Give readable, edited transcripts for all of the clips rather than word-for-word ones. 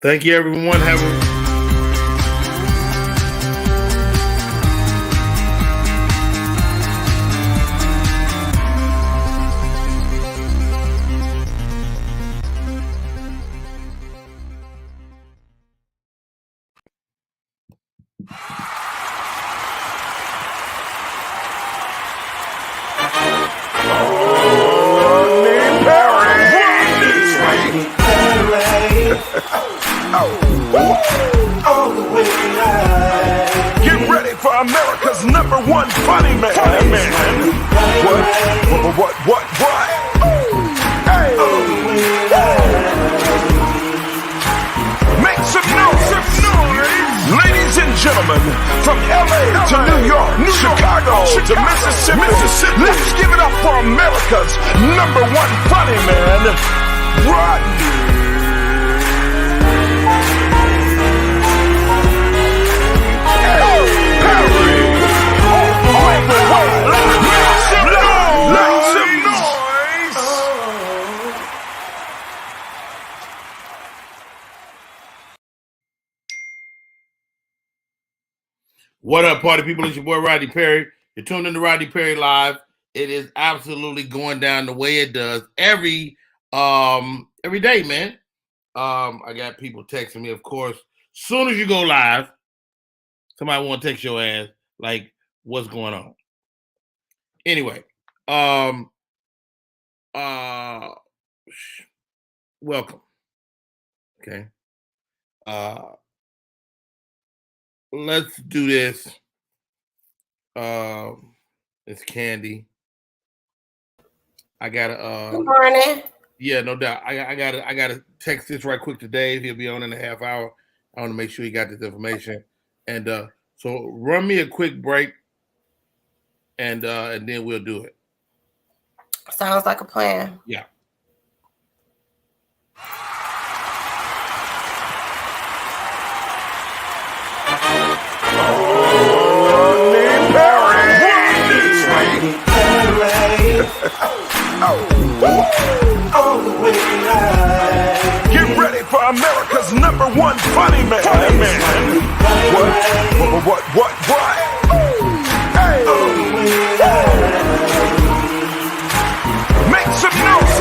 Thank you, everyone. Have a Get ready for America's #1 funny man. What? Hey. Make some noise. Ladies and gentlemen, from LA to New York, Chicago to Mississippi, let's give it up for America's #1 funny man, Rodney. What up, party people? It's your boy Rodney Perry. You're tuned in to Rodney Perry Live. It is absolutely going down the way it does every day, man. I got people texting me, of course. Soon as you go live, somebody want to text your ass, like, what's going on? Anyway, welcome. Okay. Let's do this. It's Candy. I gotta Good morning. Yeah, no doubt. I gotta text this right quick to Dave. He'll be on in a half hour. I want to make sure he got this information. And so run me a quick break and then we'll do it. Sounds like a plan. Yeah. Get ready for America's #1 funny man. What? Hey. Make some noise.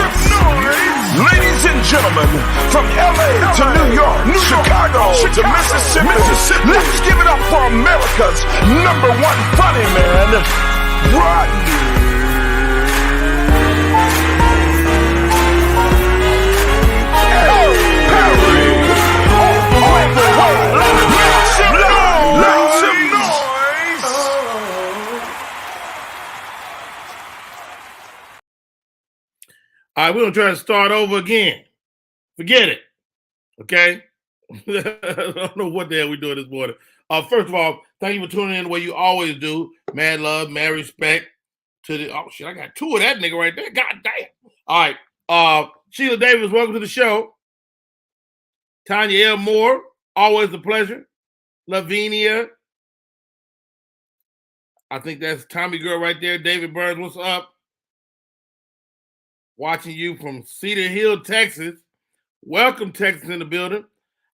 Ladies and gentlemen, from LA to New York, Chicago to Mississippi, let's give it up for America's #1 funny man, Rodney. All right, we're gonna try to start over again. Forget it. Okay. I don't know what the hell we're doing this morning. First of all, thank you for tuning in the way you always do. Mad love, mad respect to the I got two of that nigga right there. God damn. All right. Sheila Davis, welcome to the show. Tanya L. Moore, always a pleasure. Lavinia. I think that's Tommy girl right there. David Burns, what's up? Watching you from Cedar Hill, Texas. Welcome, Texas, in the building.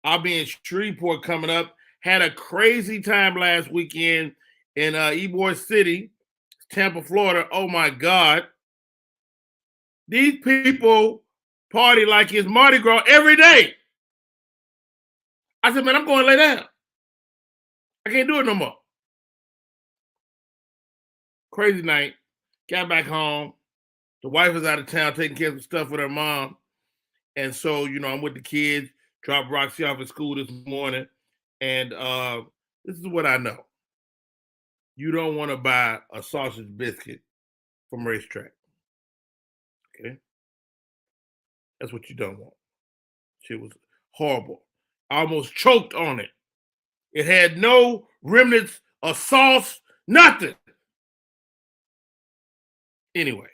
I'll be in Shreveport coming up. Had a crazy time last weekend in Ybor City, Tampa, Florida. Oh, my God. These people party like it's Mardi Gras every day. I said, man, I'm going to lay down. I can't do it no more. Crazy night. Got back home. The wife is out of town taking care of some stuff with her mom. And so, I'm with the kids, dropped Roxy off at school this morning. And this is what I know. You don't want to buy a sausage biscuit from Racetrack. Okay? That's what you don't want. Shit was horrible. I almost choked on it. It had no remnants of sauce, nothing. Anyway.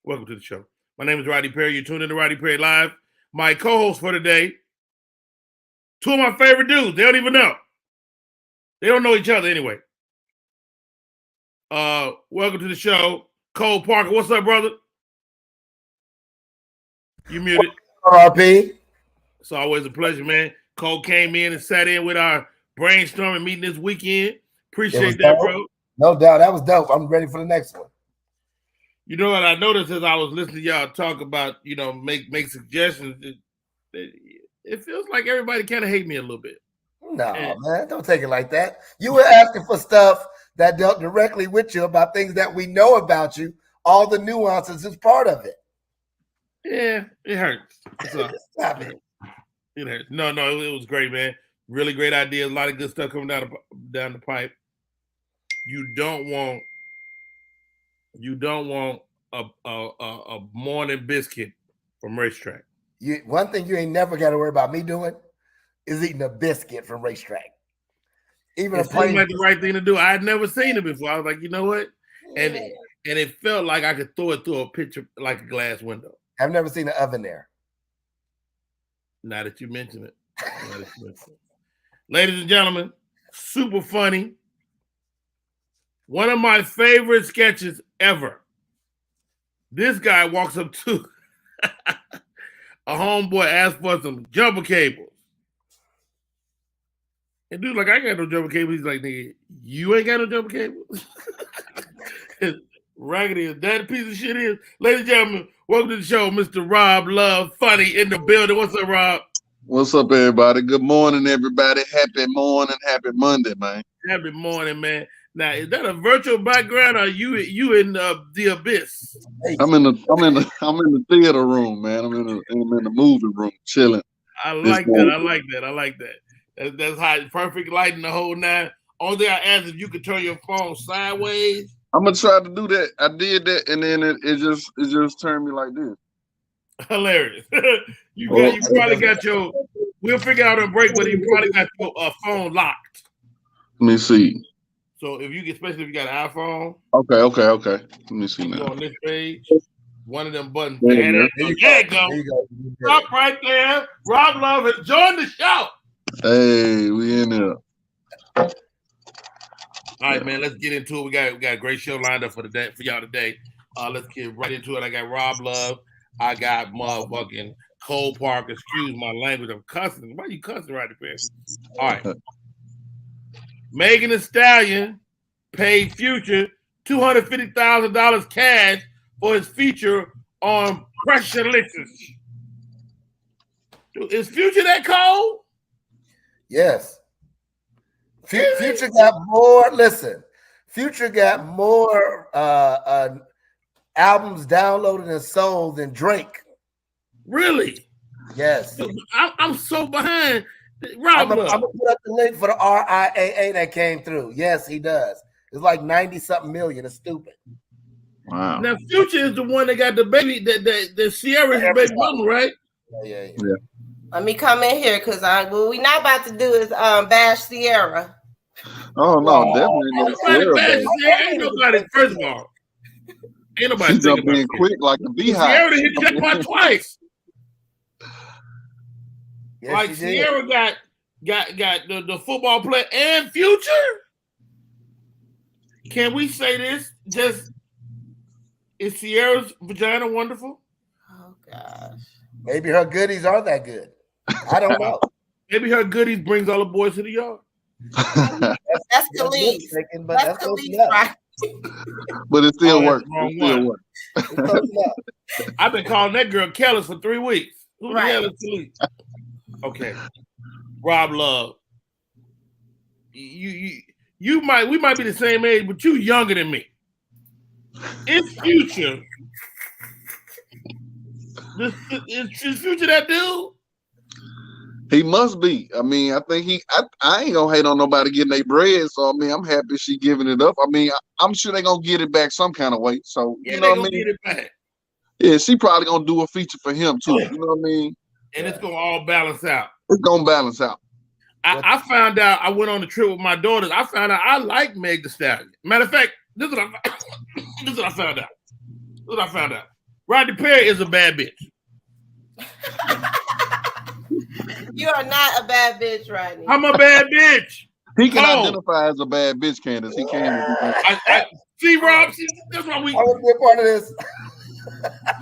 Welcome to the show. My name is Rodney Perry. You're tuned in to Rodney Perry Live. My co-host for today, two of my favorite dudes. They don't even know. They don't know each other anyway. Welcome to the show. Cole Parker, what's up, brother? You muted. RP. It's always a pleasure, man. Cole came in and sat in with our brainstorming meeting this weekend. Appreciate that, bro. No doubt. That was dope. I'm ready for the next one. You know what I noticed as I was listening to y'all talk about, make suggestions. It feels like everybody kind of hate me a little bit. No, man, don't take it like that. You were asking for stuff that dealt directly with you about things that we know about you. All the nuances is part of it. Yeah, it hurts. Stop it. It hurts. No, it was great, man. Really great idea. A lot of good stuff coming down the pipe. You don't want a morning biscuit from Racetrack. One thing you ain't never got to worry about me doing is eating a biscuit from Racetrack. Even it seemed like the right thing to do. I had never seen it before. I was like, you know what? And it felt like I could throw it through a picture like a glass window. I've never seen an oven there. Now that you mention it. Ladies and gentlemen, super funny. One of my favorite sketches ever. This guy walks up to a homeboy, asks for some jumper cables. And dude's like, I got no jumper cables. He's like, nigga, you ain't got no jumper cables? Raggedy as that piece of shit is. Ladies and gentlemen, welcome to the show, Mr. Rob Love, funny in the building. What's up, Rob? What's up, everybody? Good morning, everybody. Happy morning. Happy Monday, man. Happy morning, man. Now, is that a virtual background or you in the abyss? I'm in the theater room, man. I'm in the movie room, chilling. I like that. That's how perfect lighting the whole nine. Only thing I asked if you could turn your phone sideways. I'm gonna try to do that. I did that, and then it just turned me like this. Hilarious. you probably got your. We'll figure out a break, but you probably got your phone locked. Let me see. So especially if you got an iPhone. Okay. Let me see now. On this page, one of them buttons. There you go. Stop right there. Rob Love has joined the show. Hey, we in there. All right, man. Let's get into it. We got a great show lined up for y'all today. Let's get right into it. I got Rob Love. I got motherfucking Cole Park. Excuse my language. I'm cussing. Why are you cussing right there? All right. Megan Thee Stallion paid Future $250,000 cash for his feature on Pressure Lickers. Is Future that cold? Yes. Future got more. Listen, Future got more albums downloaded and sold than Drake. Really? Yes. I'm so behind. I'm gonna put up the link for the RIAA that came through. Yes, he does. It's like 90-something million. It's stupid. Wow. Now Future is the one that got the baby, the Sierra's baby mama, right? Yeah. Let me come in here because what we not about to do is bash Sierra. Oh no, definitely. Ain't nobody. First of all, ain't nobody She's thinking being about quick like the beehive. Sierra hit the jackpot twice. Yes, like Sierra got the football player and Future. Can we say this? Just is Sierra's vagina wonderful? Oh gosh. Maybe her goodies are that good. I don't know. Maybe her goodies brings all the boys to the yard. That's Khalid. That's Khalid, right? But it still works. I've been calling that girl Kellis for 3 weeks. Who the hell is Khalid? Okay, Rob Love. We might be the same age, but you younger than me. It's Future. Is Future that dude? He must be. I mean, I think I ain't gonna hate on nobody getting their bread. So I mean, I'm happy she giving it up. I mean, I'm sure they gonna get it back some kind of way. So you know what I mean? Get it back. Yeah, she probably gonna do a feature for him too. You know what I mean? And it's gonna all balance out. It's gonna balance out. I found out. I went on a trip with my daughters. I found out I like Meg Thee Stallion. Matter of fact, this is what I found out. Rodney Perry is a bad bitch. You are not a bad bitch, Rodney. I'm a bad bitch. He can identify as a bad bitch, Candace. He can. See, Rob. That's why we. I want to be a part of this.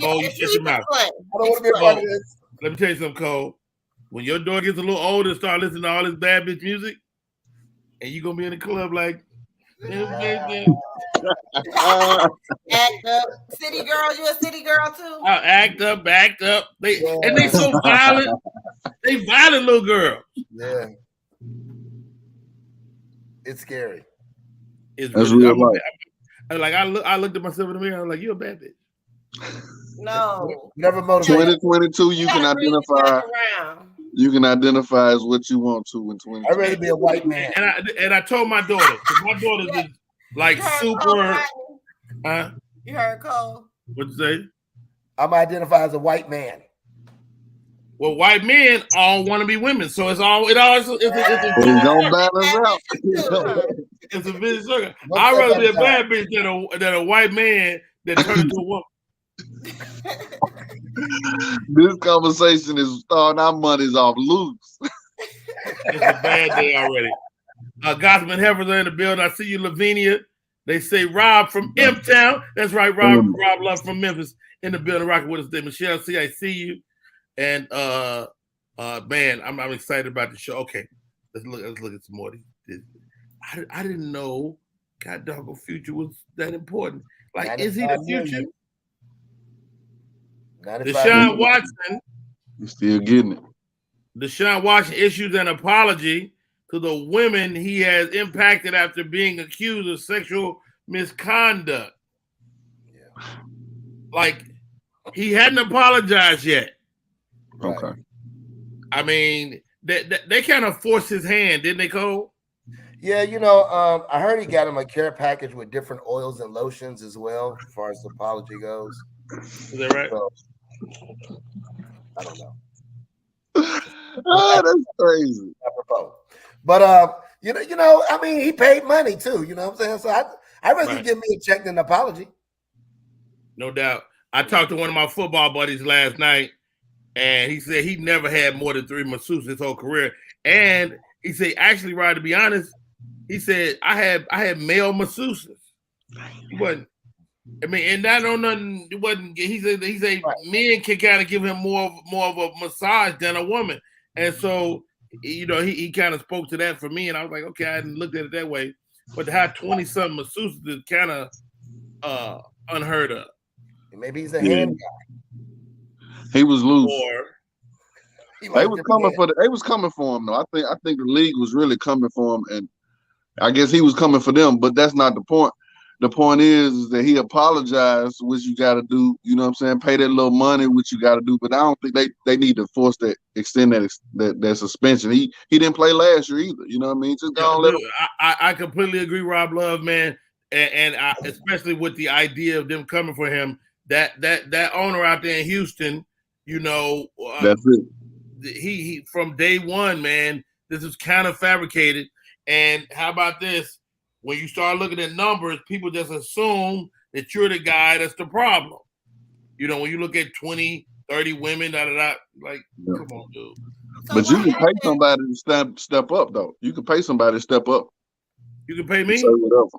Oh, you shut your mouth. I don't want to be a part of this. Let me tell you something, Cole. when your daughter gets a little older and start listening to all this bad bitch music, and you gonna be in the club like, Act up, city girl. You a city girl too? act up. And they so violent. They violent little girls. Yeah. It's scary. It's That's really, real life. I looked at myself in the mirror. I was like, "You a bad bitch." No. Never motivated. 2022, you can identify. You can identify as what you want to in 2022. I'd rather be a white man. And I told my daughter, 'cause my daughter's is like super. You heard Cole? What'd you say? I'm identified as a white man. Well, white men all want to be women, so it's gonna balance out. It's a vicious circle. I'd rather be a bad bitch than a white man that turns into a woman. This conversation is starting our money's off loose. It's a bad day already. Gotham and Heifers are in the building. I see you, Lavinia. They say Rob from M-Town. That's right, Rob Love from Memphis in the building, rocking with us today. Michelle C, I see you. And man, I'm excited about the show. Okay, let's look at some more. I didn't know God Doggo Future was that important. Like, is he the future? Deshaun Watson. You're still getting it. Deshaun Watson issues an apology to the women he has impacted after being accused of sexual misconduct. Yeah. Like, he hadn't apologized yet. Okay. I mean, they kind of forced his hand, didn't they, Cole? Yeah, I heard he got him a care package with different oils and lotions as well, as far as the apology goes. Is that right? So, I don't know. Oh, that's crazy. But I mean, he paid money too. You know what I'm saying? So I'd rather give me a check than an apology. No doubt. I talked to one of my football buddies last night, and he said he never had more than 3 masseuses his whole career. And he said, actually, Rod, to be honest, he said I had male masseuses. He wasn't. I mean, and that don't nothing. It wasn't. He said men can kind of give him more of a massage than a woman, and so he kind of spoke to that for me, and I was like, okay, I hadn't looked at it that way, but to have 20-something masseuses is kind of unheard of. Maybe he's a hand guy. He was loose. Or they was coming for him though. I think the league was really coming for him, and I guess he was coming for them. But that's not the point. The point is that he apologized, which you got to do. You know what I'm saying? Pay that little money, which you got to do. But I don't think they need to force extend that suspension. He didn't play last year either. You know what I mean? Just don't let him. I completely agree, Rob Love, man, and especially with the idea of them coming for him. That owner out there in Houston, that's it. He from day one, man, this is kind of fabricated. And how about this? When you start looking at numbers, people just assume that you're the guy that's the problem. When you look at 20, 30 women, like, come on, dude. But you can pay somebody to step up, though. You can pay somebody to step up. You can pay me? Say whatever.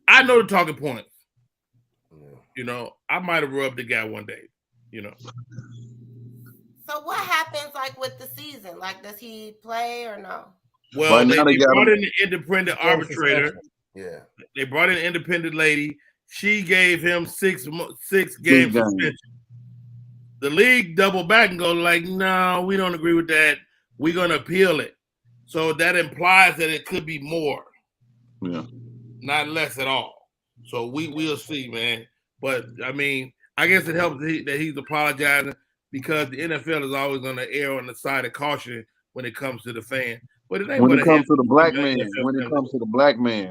I know the talking points. I might have rubbed the guy one day, So what happens like with the season? Like, does he play or no? Well, they brought in an independent arbitrator. Yeah. They brought in an independent lady. She gave him 6 game suspension. The league doubled back and go like, no, we don't agree with that. We're going to appeal it. So that implies that it could be more. Yeah. Not less at all. So we'll see, man. But, I mean, I guess it helps that he's apologizing because the NFL is always going to err on the side of caution when it comes to the fan. But it ain't when it comes to the black man,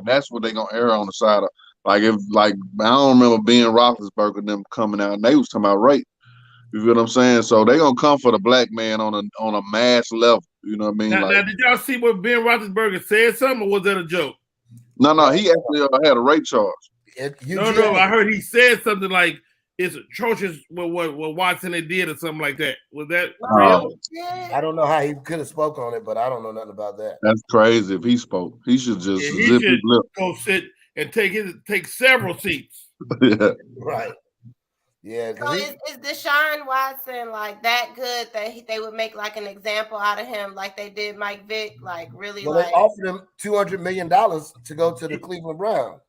that's what they're going to err on the side of. I don't remember Ben Roethlisberger and them coming out, and they was talking about rape. You feel what I'm saying? So they're going to come for the black man on a mass level. You know what I mean? Now, did y'all see what Ben Roethlisberger said something, or was that a joke? No, he actually had a rape charge. No, I heard he said something like, it's atrocious what Watson did or something like that. Was that real? I don't know how he could have spoke on it, but I don't know nothing about that. That's crazy. If he spoke, he should just zip his lip. Go sit and take several seats. Yeah. Right. Yeah. So is Deshaun Watson like that good that they would make like an example out of him, like they did Mike Vick, like really Well, like they offered him $200 million to go to the Cleveland Browns.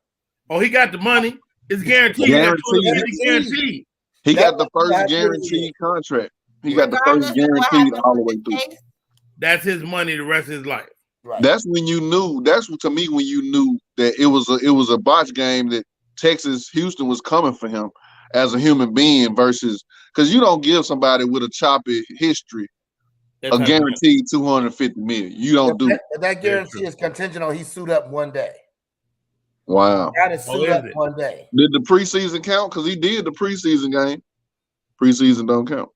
Oh, he got the money. It's guaranteed. Guaranteed. He got the first guaranteed contract. He got the first guaranteed all the way through. That's his money the rest of his life. Right. That's when you knew. That's to me when you knew that it was a botch game, that Houston was coming for him as a human being versus, because you don't give somebody with a choppy history a guaranteed $250 million. You don't do that guarantee is contingent on he suit up one day. Wow. Got to suit up one day. Did the preseason count? Because he did the preseason game. Preseason don't count.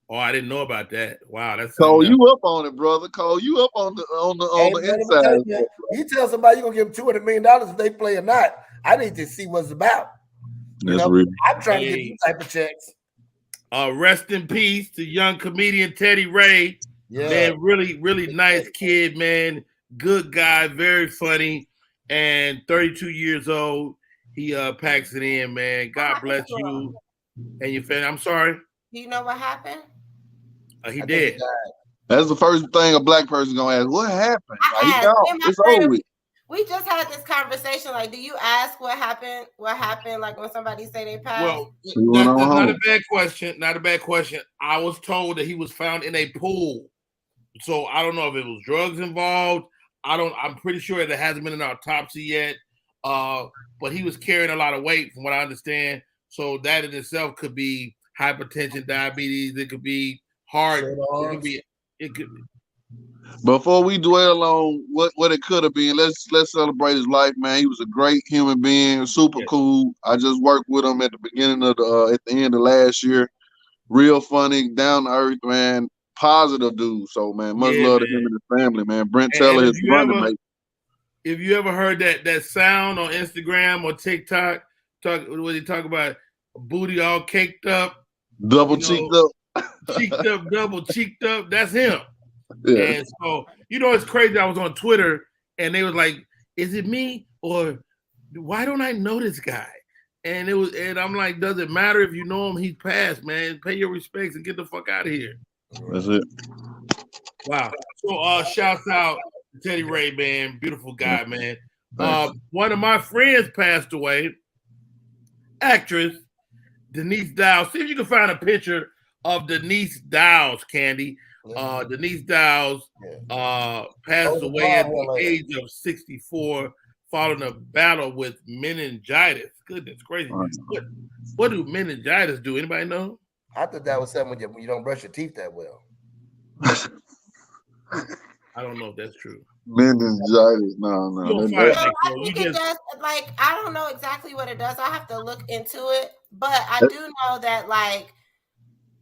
Oh, I didn't know about that. Wow, that's Cole, you up on it, brother. Cole, you up on the inside. You tell somebody you're gonna give them $200 million if they play or not. I need to see what's about. I'm trying to get these type of checks. Rest in peace to young comedian Teddy Ray. Yeah, man, really, really nice kid, man. Good guy, very funny, and 32 years old. He packs it in, man. God bless you and your family. I'm sorry. Do you know what happened? He did. That's the first thing a black person gonna ask. What happened? It's over with. We just had this conversation. Like, do you ask what happened? What happened? Like when somebody say they passed? Well, that's not a bad question. Not a bad question. I was told that he was found in a pool. So I don't know if it was drugs involved. I'm pretty sure there hasn't been an autopsy yet. But he was carrying a lot of weight, from what I understand. So that in itself could be hypertension, diabetes. It could be heart. It could be. Before we dwell on what it could have been, let's celebrate his life, man. He was a great human being, super cool. I just worked with him at the beginning of at the end of last year. Real funny, down to earth, man. Positive dude. So, man, much love to him and his family, man. Brent Teller, his running mate. If you ever heard that sound on Instagram or TikTok, when they talk about booty all caked up, double cheeked up, double cheeked up, that's him. Yeah. And so, it's crazy. I was on Twitter and they was like, is it me or why don't I know this guy? And I'm like, does it matter if you know him? He's passed, man. Pay your respects and get the fuck out of here. That's it. Wow. So shouts out to Teddy Ray, man. Beautiful guy, man. One of my friends passed away. Actress Denise Dowles. See if you can find a picture of Denise Dowles, Candy. Denise Dowles passed away at the age of 64 following a battle with meningitis. Goodness gracious. What do meningitis do? Anybody know? I thought that was something when you don't brush your teeth that well. I don't know if that's true. Meningitis, no. I think it does. Like, I don't know exactly what it does. I have to look into it, but I do know that like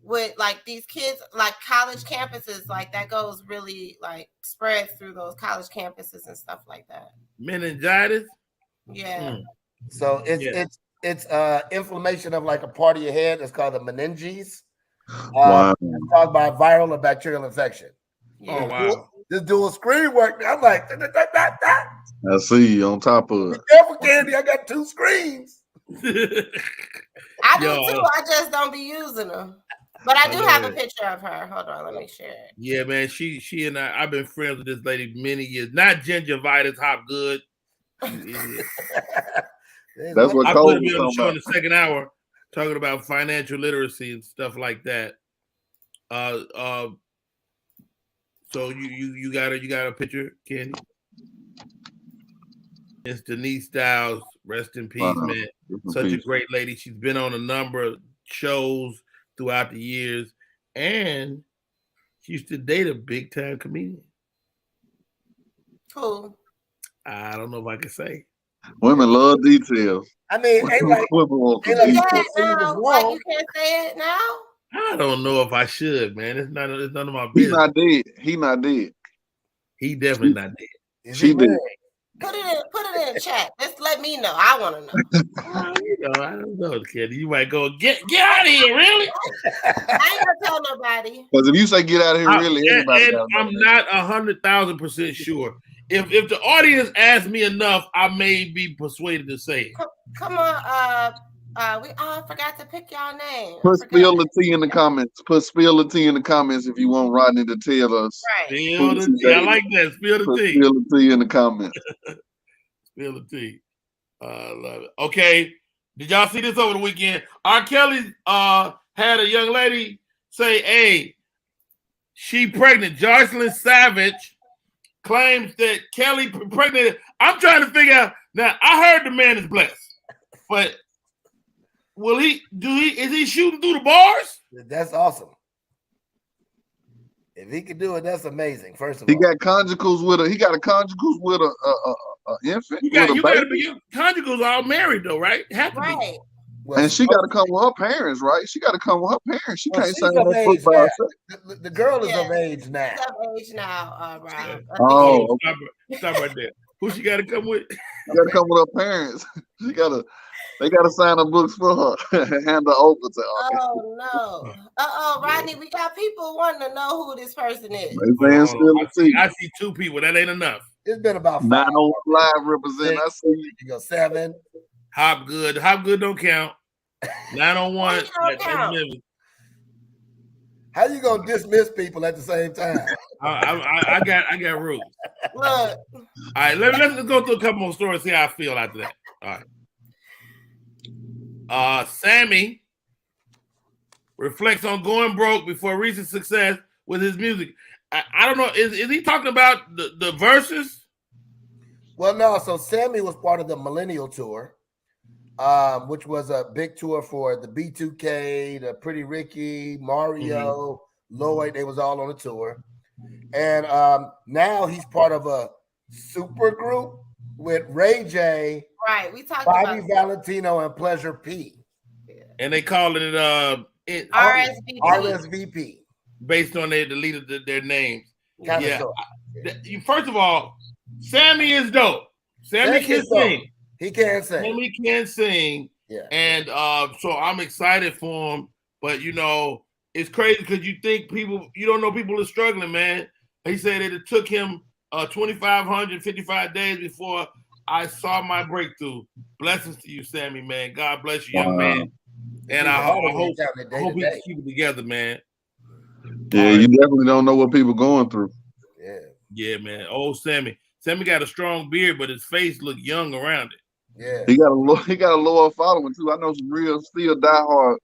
with like these kids, like college campuses, like that goes really like spreads through those college campuses and stuff like that. Meningitis? Yeah. So it's inflammation of like a part of your head. It's called the meninges. Wow. It's caused by a viral or bacterial infection. Yeah. Oh wow. This dual screen work. I'm like, I see you on top of it. Be careful, Candy. I got 2 screens. I do too. I just don't be using them. But I do have a picture of her. Hold on, let me share it. Yeah, man. She and I've been friends with this lady many years. Not gingivitis, Hopgood. That's what Cole was on the show in the second hour, talking about financial literacy and stuff like that. So you got a picture, Candy? It's Denise Dowles. Rest in peace, man. Such a great lady. She's been on a number of shows throughout the years, and she used to date a big time comedian. Cool. I don't know if I can say. Women love details. I mean, ain't like you can't say it now. I don't know if I should, man. It's none of my business. He not dead. He definitely not dead. She did. Put it in the chat. Just let me know. I want to know. I don't know, kid. You might go get out of here, really? I ain't gonna tell nobody. Because if you say get out of here, really, everybody. I'm not 100,000% sure. If the audience asks me enough, I may be persuaded to say it. Come on, I forgot to pick y'all name. Put spill the tea in the comments. Put spill the tea in the comments if you want Rodney to tell us. Right. Spill the tea. I like that. Spill the tea. Spill the tea in the comments. Spill the tea. Love it. Okay. Did y'all see this over the weekend? R. Kelly had a young lady say, hey, she pregnant. Jocelyn Savage claims that Kelly pregnant. I'm trying to figure out. Now, I heard the man is blessed, but is he shooting through the bars? That's awesome. If he can do it, that's amazing. First of all, he got conjugals with a infant. You got to be conjugals all married though, right? Have to be. Well, and she got to come with her parents, right? She got to come with her parents. She can't sign up for by herself. The girl is of age now. She's of age now, Rob. Oh, stop right there. Who she got to come with? She got to come with her parents. They got to sign the books for her and hand her over to her. Oh no! Rodney, we got people wanting to know who this person is. I see two people. That ain't enough. It's been about 5. 901 Live represent. I see you go 7. Hop good don't count. 901. How you gonna dismiss people at the same time? I got rules. Look. All right, let's go through a couple more stories. See how I feel after that. All right. Sammy reflects on going broke before recent success with his music. I don't know. Is he talking about the verses? Well, no. So Sammy was part of the Millennial Tour, which was a big tour for the B2K, the Pretty Ricky, Mario, Lloyd. They was all on the tour. And now he's part of a super group with Ray J, right? We talked Bobby about Valentino and Pleasure P. And they calling it RSVP. Based on the lead of their names. First of all, Sammy is dope. Sammy can sing. He can sing. Sammy can sing. Yeah. And so I'm excited for him. But it's crazy because you don't know people are struggling, man. He said that it took him 2,555 days before I saw my breakthrough. Blessings to you, Sammy, man. God bless you, young man. And I hope he can keep it together, man. Yeah, you definitely don't know what people going through. Yeah, man. Old Sammy. Sammy got a strong beard, but his face look young around it. Yeah. He got a loyal following too. I know some real still diehard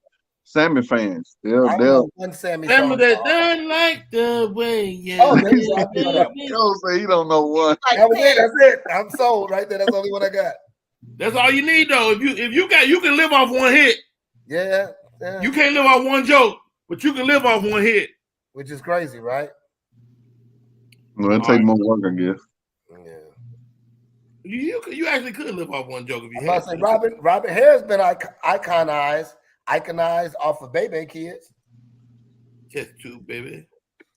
Sammy fans. They'll one Sammy song that doesn't like the way you. Oh, say he don't know one. That's it. I'm sold right there. That's the only one I got. That's all you need though. If you can live off one hit. Yeah. You can't live off one joke, but you can live off one hit. Which is crazy, right? Well, it take more work, I guess. Yeah. You actually could live off one joke if you had to. Robin Hare's been iconized off of Baby Kids. Just 2, baby.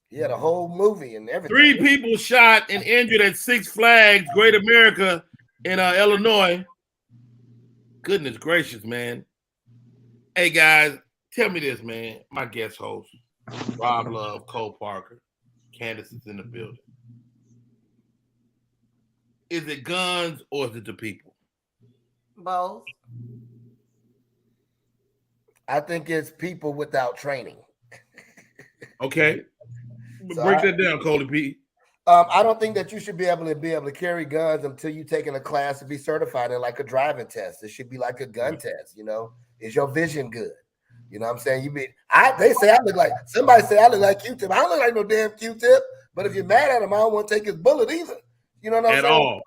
He had a whole movie and everything. 3 people shot and injured at Six Flags Great America in Illinois. Goodness gracious, man. Hey, guys, tell me this, man. My guest host, Rob Love, Cole Parker, Candace is in the building. Is it guns or is it the people? Both. I think it's people without training. Okay. Break that down, Coley P. I don't think that you should be able to carry guns until you've taken a class to be certified in like a driving test. It should be like a gun test, Is your vision good? You know what I'm saying? They say I look like Q-Tip. I don't look like no damn Q-Tip, but if you're mad at him, I don't want to take his bullet either. You know what I'm saying? At all.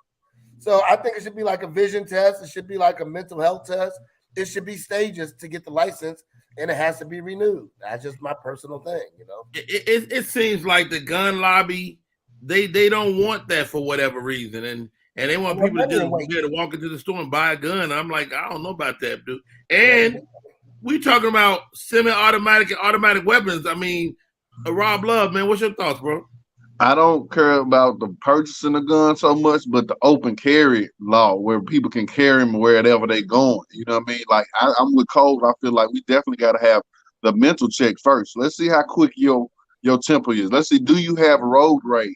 So I think it should be like a vision test. It should be like a mental health test. It should be stages to get the license, and it has to be renewed. That's just my personal thing, It seems like the gun lobby, they don't want that for whatever reason, and they want people to just be able to walk into the store and buy a gun. I'm like, I don't know about that, dude. And we talking about semi-automatic and automatic weapons. I mean, Rob Love, man, what's your thoughts, bro? I don't care about the purchasing a gun so much, but the open carry law where people can carry them wherever they going. You know what I mean? Like I'm with Cole. I feel like we definitely got to have the mental check first. Let's see how quick your temper is. Let's see, do you have road rage?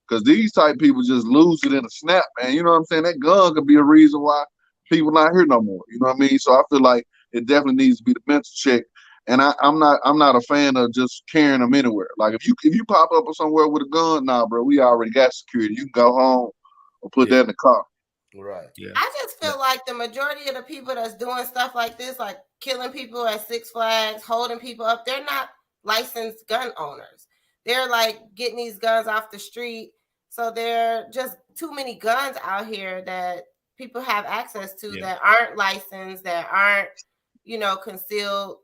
Because these type people just lose it in a snap, man. You know what I'm saying? That gun could be a reason why people not here no more. You know what I mean? So I feel like it definitely needs to be the mental check. And I'm not a fan of just carrying them anywhere. Like if you pop up somewhere with a gun, nah, bro, we already got security. You can go home or put that in the car. Right. Yeah. I just feel like the majority of the people that's doing stuff like this, like killing people at Six Flags, holding people up, they're not licensed gun owners. They're like getting these guns off the street. So there are just too many guns out here that people have access to that aren't licensed, that aren't, concealed.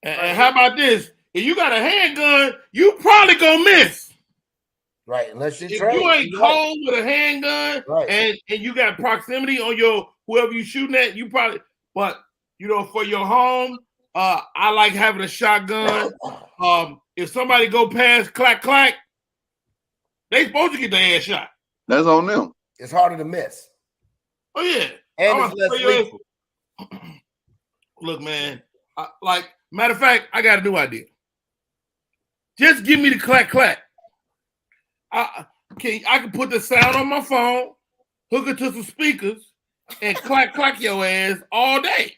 And how about this? If you got a handgun, you probably gonna miss. Right, unless if you ain't cold with a handgun, and you got proximity on your whoever you shooting at, you probably. But for your home, I like having a shotgun. If somebody go past clack clack, they supposed to get their ass shot. That's on them. It's harder to miss. Oh yeah, and it's less lethal. Look, man. Matter of fact, I got a new idea. Just give me the clack clack. I can put the sound on my phone, hook it to some speakers, and clack your ass all day.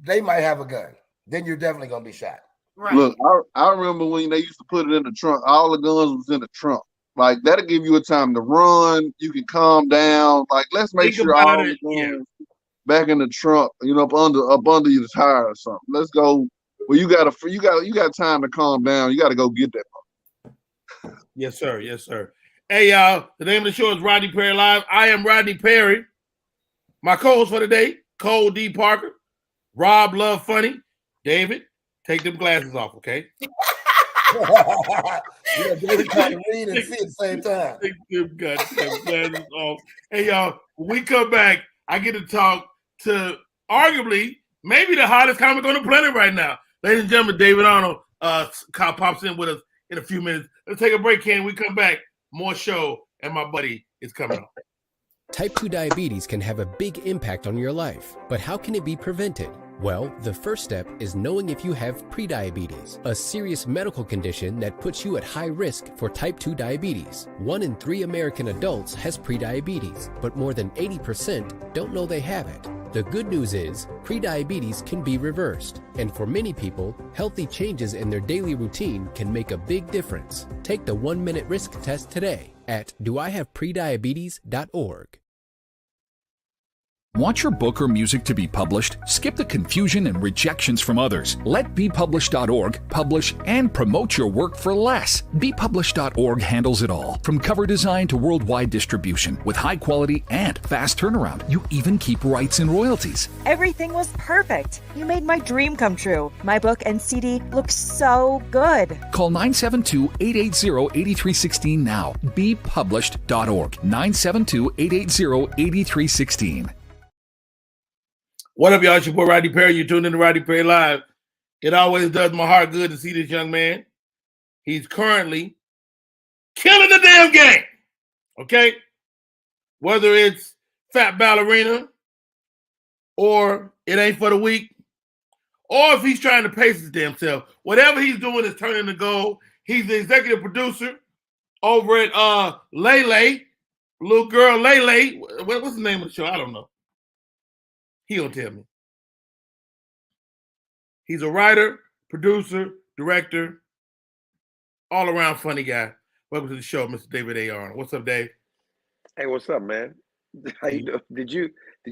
They might have a gun. Then you're definitely gonna be shot. Right. Look, I remember when they used to put it in the trunk. All the guns was in the trunk. Like that'll give you a time to run. You can calm down. Like let's make sure all the guns back in the trunk. Up under your tire or something. Let's go. Well, you got time to calm down. You got to go get that. Yes, sir. Yes, sir. Hey, y'all. The name of the show is Rodney Perry Live. I am Rodney Perry. My co-host for today, Cole D. Parker, Rob Love Funny, David. Take them glasses off, okay? David trying to read and see at the same time. Take them glasses off. Hey, y'all. When we come back, I get to talk to arguably maybe the hottest comic on the planet right now. Ladies and gentlemen, David Arnold pops in with us in a few minutes. Let's take a break, Ken. We come back. More show, and my buddy is coming on. Type 2 diabetes can have a big impact on your life, but how can it be prevented? Well, the first step is knowing if you have prediabetes, a serious medical condition that puts you at high risk for type 2 diabetes. 1 in 3 American adults has prediabetes, but more than 80% don't know they have it. The good news is, prediabetes can be reversed, and for many people, healthy changes in their daily routine can make a big difference. Take the 1-minute risk test today at doihaveprediabetes.org. Want your book or music to be published? Skip the confusion and rejections from others. Let bepublished.org publish and promote your work for less. Bepublished.org handles it all, from cover design to worldwide distribution, with high quality and fast turnaround. You even keep rights and royalties. Everything was perfect. You made my dream come true. My book and CD look so good. Call 972-880-8316 now. Bepublished.org. 972-880-8316. What up, y'all? It's your boy Rodney Perry. You're tuned in to Rodney Perry Live. It always does my heart good to see this young man. He's currently killing the damn game. Okay? Whether it's Fat Ballerina or It Ain't For The Week, or if he's trying to pace his damn self. Whatever he's doing is turning to gold. He's the executive producer over at Lele, little girl Lele. What's the name of the show? I don't know. He don't tell me. He's a writer, producer, director, all-around funny guy. Welcome to the show, Mr. David A. Arnold. What's up, Dave? Hey, what's up, man? How you doing? Did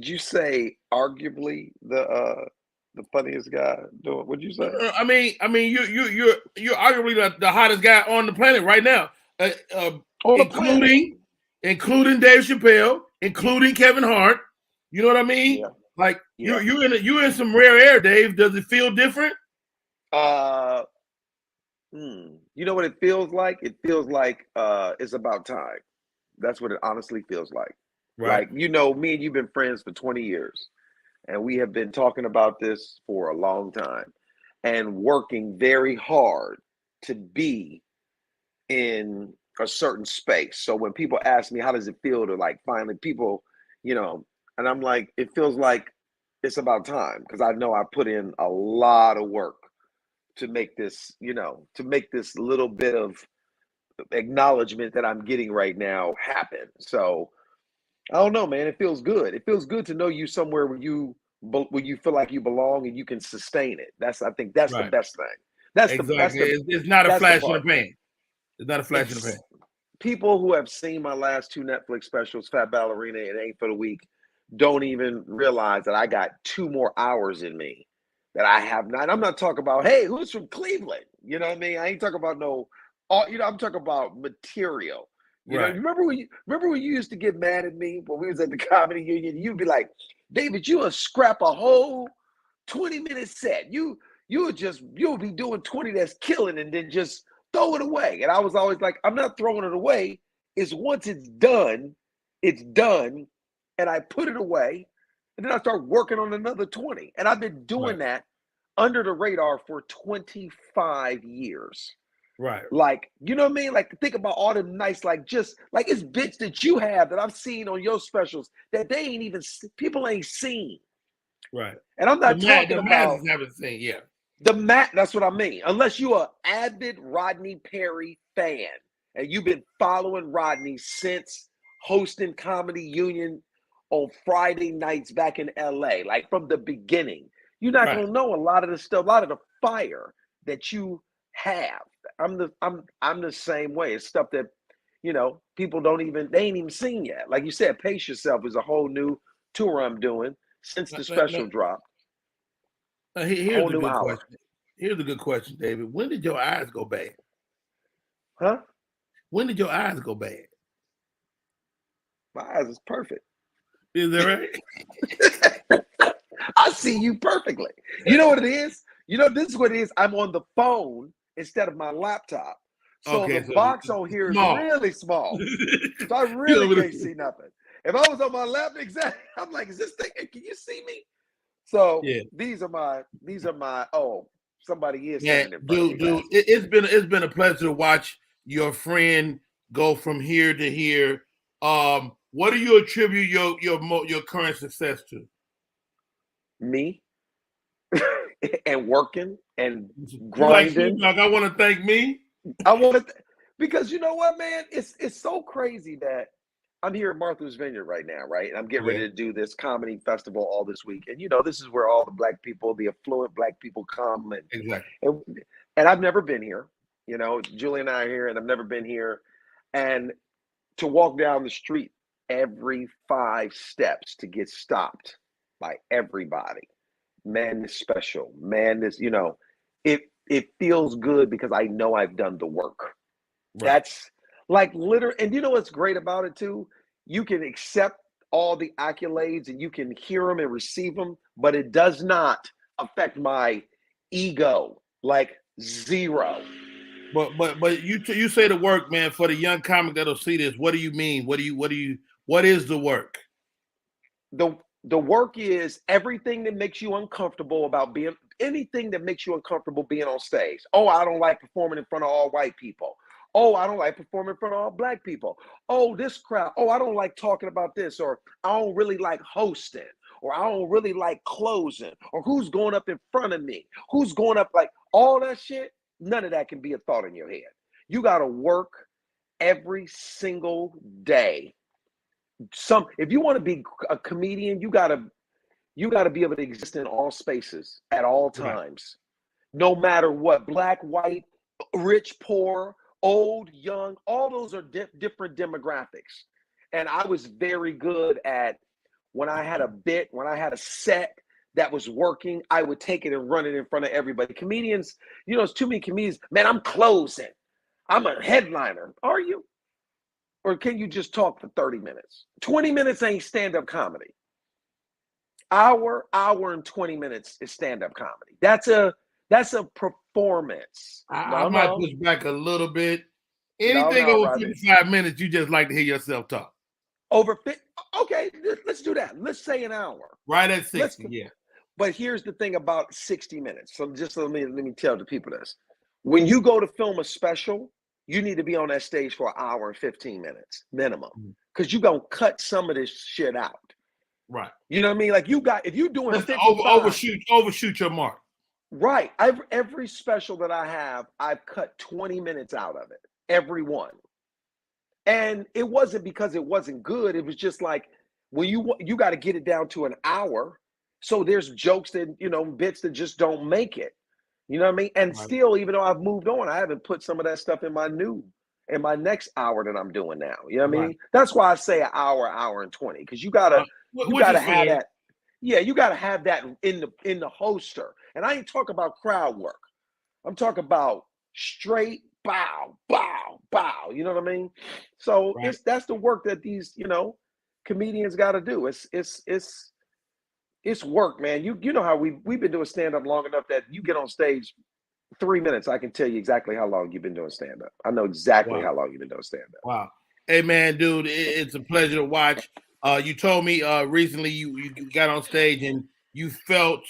you say arguably the funniest guy doing? What'd you say? I mean, you're arguably the hottest guy on the planet right now, including Dave Chappelle, including Kevin Hart. You know what I mean? Yeah. Like you're in some rare air, Dave. Does it feel different? You know what it feels like? It feels like it's about time. That's what it honestly feels like. Right. Like, me and you've been friends for 20 years, and we have been talking about this for a long time and working very hard to be in a certain space. So when people ask me, how does it feel to like finally people, and I'm like, it feels like it's about time, because I know I put in a lot of work to make this, to make this little bit of acknowledgement that I'm getting right now happen. So I don't know, man. It feels good. It feels good to know you somewhere where you where you feel like you belong and you can sustain it. I think that's the Right. best thing. That's Exactly. It's not a that's the flash in the part. pan. It's not a flash in the pan. People who have seen my last 2 Netflix specials, Fat Ballerina and Ain't for the Week, don't even realize that I got 2 more hours in me that I have not. I'm not talking about, hey, who's from Cleveland? You know what I mean? I ain't talking about I'm talking about material. You know, Right. you remember when you used to get mad at me when we was at the comedy union? You'd be like, David, you would scrap a whole 20-minute set. You'll be doing 20 that's killing and then just throw it away. And I was always like, I'm not throwing it away. It's once it's done, and I put it away, and then I start working on another 20. And I've been doing that under the radar for 25 years. Right. Like, you know what I mean? Like, think about all them nice, like, just like it's bits that you have that I've seen on your specials that people ain't seen. Right. And I'm not talking the about masses haven't seen, yeah. that's what I mean. Unless you're an avid Rodney Perry fan and you've been following Rodney since hosting Comedy Union on Friday nights back in LA, like from the beginning, you're not gonna know a lot of the stuff, a lot of the fire that you have. I'm the same way. It's stuff that, you know, people they ain't even seen yet. Like you said, Pace Yourself is a whole new tour I'm doing since the special dropped. Here's a good question. Here's a good question, David. When did your eyes go bad? Huh? When did your eyes go bad? My eyes is perfect. Is that right? I see you perfectly. You know what it is? You know, this is what it is. I'm on the phone instead of my laptop. So the box on here is really small. So I really can't see nothing. If I was on my laptop, exactly, I'm like, is this thing, can you see me? So these are my somebody is standing in front of me. Dude, it's been a pleasure to watch your friend go from here to here. What do you attribute your current success to? Me and working and grinding. Like I want to thank me. I want to because you know what, man? It's so crazy that I'm here at Martha's Vineyard right now, right? And I'm getting ready to do this comedy festival all this week. And, you know, this is where all the black people, the affluent black people come. And I've never been here. You know, Julie and I are here, and I've never been here. And to walk down the street every 5 steps to get stopped by everybody. Man, this special. Man, this, you know, it feels good because I know I've done the work. Right. That's like literally, and you know what's great about it too? You can accept all the accolades and you can hear them and receive them, but it does not affect my ego, like zero. But you say the work, man, for the young comic that'll see this. What do you mean? What is the work? The work is everything that makes you uncomfortable about anything that makes you uncomfortable being on stage. Oh, I don't like performing in front of all white people. Oh, I don't like performing in front of all black people. Oh, this crowd. Oh, I don't like talking about this, or I don't really like hosting, or I don't really like closing, or who's going up in front of me, who's going up, like all that shit. None of that can be a thought in your head. You got to work every single day. If you want to be a comedian, you got to be able to exist in all spaces at all times, no matter what, black, white, rich, poor, old, young, all those are different demographics. And I was very good at when I had a set that was working, I would take it and run it in front of everybody. Comedians, you know, it's too many comedians. Man, I'm closing. I'm a headliner. Are you? Or can you just talk for 30 minutes? 20 minutes ain't stand-up comedy. Hour and 20 minutes is stand-up comedy. That's a performance. I might push back a little bit. Anything over 55 minutes, you just like to hear yourself talk. Okay, let's do that. Let's say an hour. Right at 60, yeah. But here's the thing about 60 minutes. So just let me tell the people this. When you go to film a special, you need to be on that stage for an hour and 15 minutes minimum, because you're going to cut some of this shit out. Right. You know what I mean? Like if you're doing 55, overshoot your mark. Right. Every special that I have, I've cut 20 minutes out of it. Every one. And it wasn't because it wasn't good. It was just like when you got to get it down to an hour. So there's jokes that, bits that just don't make it. You know what I mean? And still, even though I've moved on, I haven't put some of that stuff in my next hour that I'm doing now. You know what I mean? That's why I say an hour and 20, because you gotta have that. Yeah, you gotta have that in the holster. And I ain't talking about crowd work. I'm talking about straight bow, bow, bow. You know what I mean? So that's the work that these, comedians got to do. It's work, man. You know how we've been doing stand-up long enough that you get on stage 3 minutes, I can tell you exactly how long you've been doing stand-up. I know exactly how long you've been doing stand-up. Wow. Hey, man, dude, it's a pleasure to watch. You told me recently you got on stage and you felt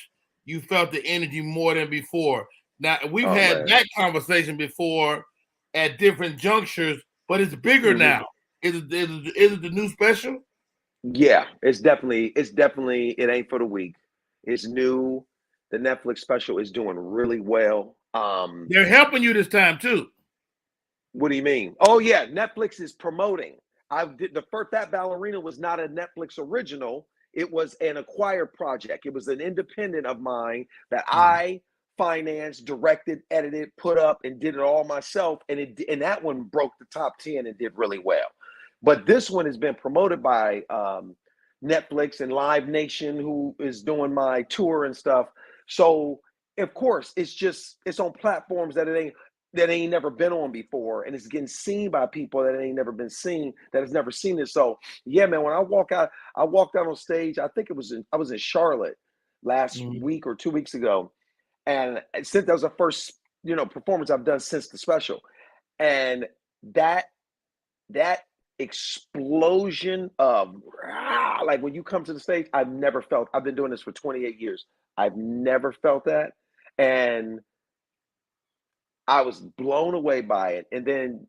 the energy more than before. Now, we've had that conversation before at different junctures, but it's bigger now. Is it the new special? Yeah, it's definitely, it ain't for the weak. It's new. The Netflix special is doing really well. They're helping you this time too. What do you mean? Oh yeah, Netflix is promoting. The first Fat Ballerina was not a Netflix original. It was an acquired project. It was an independent of mine that I financed, directed, edited, put up, and did it all myself. And that one broke the top 10 and did really well. But this one has been promoted by Netflix and Live Nation, who is doing my tour and stuff. So of course, it's on platforms that ain't never been on before, and it's getting seen by people that ain't never been seen, that has never seen it. So yeah, man, when I walked out on stage. I think I was in Charlotte last week or 2 weeks ago, and since that was the first performance I've done since the special, and that explosion of like when you come to the stage, I've been doing this for 28 years. I've never felt that. And I was blown away by it. And then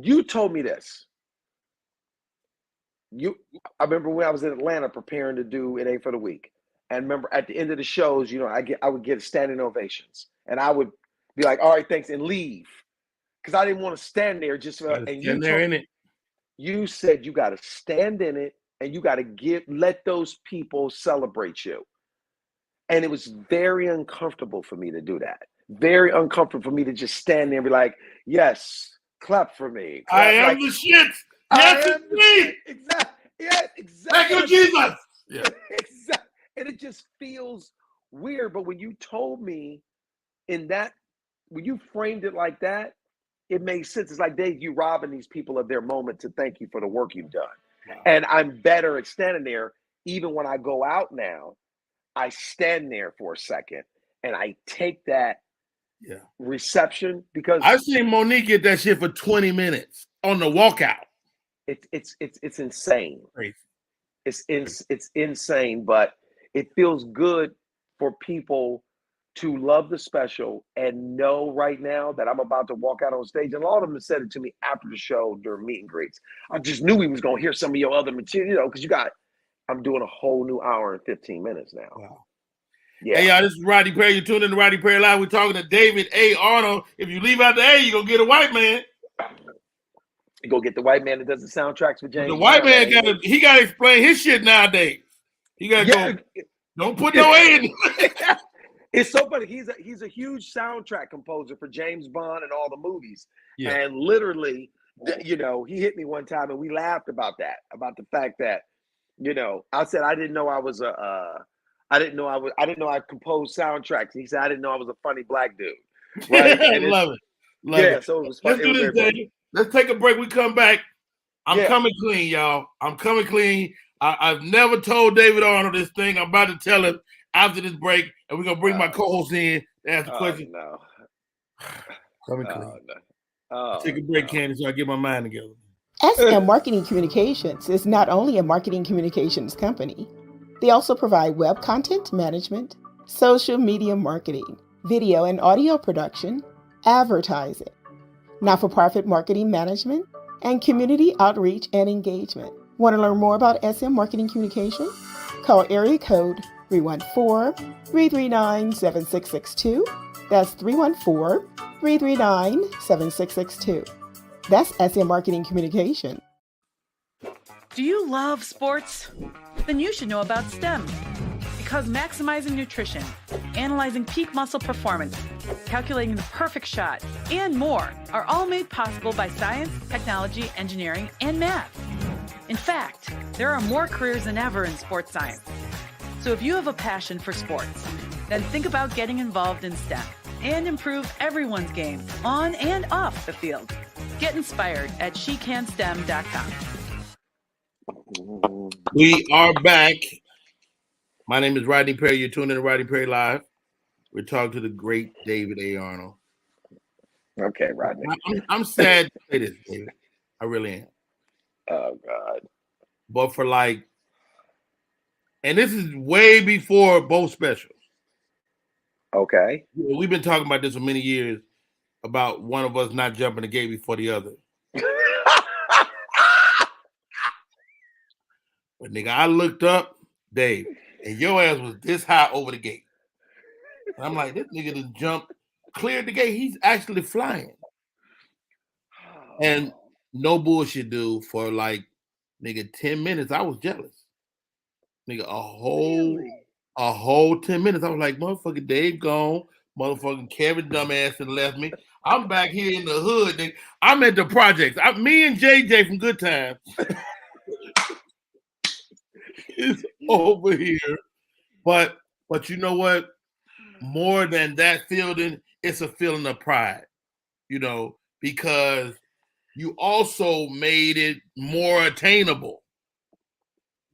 you told me this. I remember when I was in Atlanta preparing to do It Ain't for the Week. And remember at the end of the shows, I would get standing ovations. And I would be like, all right, thanks, and leave. Because I didn't want to stand there just you said you got to stand in it and you got to let those people celebrate you. And it was very uncomfortable for me to do that. Very uncomfortable for me to just stand there and be like, yes, clap for me. Clap. I am the shit. Yes, it's me. Exactly. Yeah, exactly. Thank you, Jesus. Yeah. Exactly. And it just feels weird. But when you told me when you framed it like that, it makes sense. It's like, Dave, you robbing these people of their moment to thank you for the work you've done. Wow. And I'm better at standing there. Even when I go out now, I stand there for a second and I take that reception, because I've seen Monique get that shit for 20 minutes on the walkout. It's insane. Crazy. It's insane, but it feels good for people to love the special and know right now that I'm about to walk out on stage. And a lot of them said it to me after the show during meet and greets. I just knew we was going to hear some of your other material, because I'm doing a whole new hour and 15 minutes now. Wow. Yeah. Hey, y'all, this is Rodney Perry. You're tuning in to Rodney Perry Live. We're talking to David A. Arnold. If you leave out the A, you're going to get a white man. You go get the white man that does the soundtracks for James. The white man got to explain his shit nowadays. He got to go, don't put no A in it. It's so funny. He's a huge soundtrack composer for James Bond and all the movies. Yeah. And literally, he hit me one time and we laughed about the fact that, I said I didn't know I composed soundtracks. And he said I didn't know I was a funny black dude. Right? Love it. So it was funny. Let's do this, Dave. Let's take a break. We come back. I'm coming clean, y'all. I'm coming clean. I've never told David Arnold this thing. I'm about to tell him after this break, and we're going to bring my co-host in to ask the question. No. Coming clean. No. Take a break, Candy, so I get my mind together. SM Marketing Communications is not only a marketing communications company. They also provide web content management, social media marketing, video and audio production, advertising, not-for-profit marketing management, and community outreach and engagement. Want to learn more about SM Marketing Communications? Call area code 314-339-7662. That's 314-339-7662. That's SM Marketing Communication. Do you love sports? Then you should know about STEM. Because maximizing nutrition, analyzing peak muscle performance, calculating the perfect shot, and more are all made possible by science, technology, engineering, and math. In fact, there are more careers than ever in sports science. So if you have a passion for sports, then think about getting involved in STEM and improve everyone's game on and off the field. Get inspired at SheCanSTEM.com. We are back. My name is Rodney Perry. You're tuning in to Rodney Perry Live. We're talking to the great David A. Arnold. Okay, Rodney. I'm sad to say this, David. I really am. Oh, God. But for and this is way before both specials. Okay. We've been talking about this for many years, about one of us not jumping the gate before the other. But nigga, I looked up, Dave, and your ass was this high over the gate. And I'm like, this nigga just jumped, cleared the gate. He's actually flying. And no bullshit, dude, for nigga, 10 minutes, I was jealous. Nigga, a whole 10 minutes. I was like, motherfucking Dave gone. Motherfucking Kevin dumbass and left me. I'm back here in the hood, nigga. I'm at the projects. Me and JJ from Good Times is over here. But you know what? More than that feeling, it's a feeling of pride, because you also made it more attainable.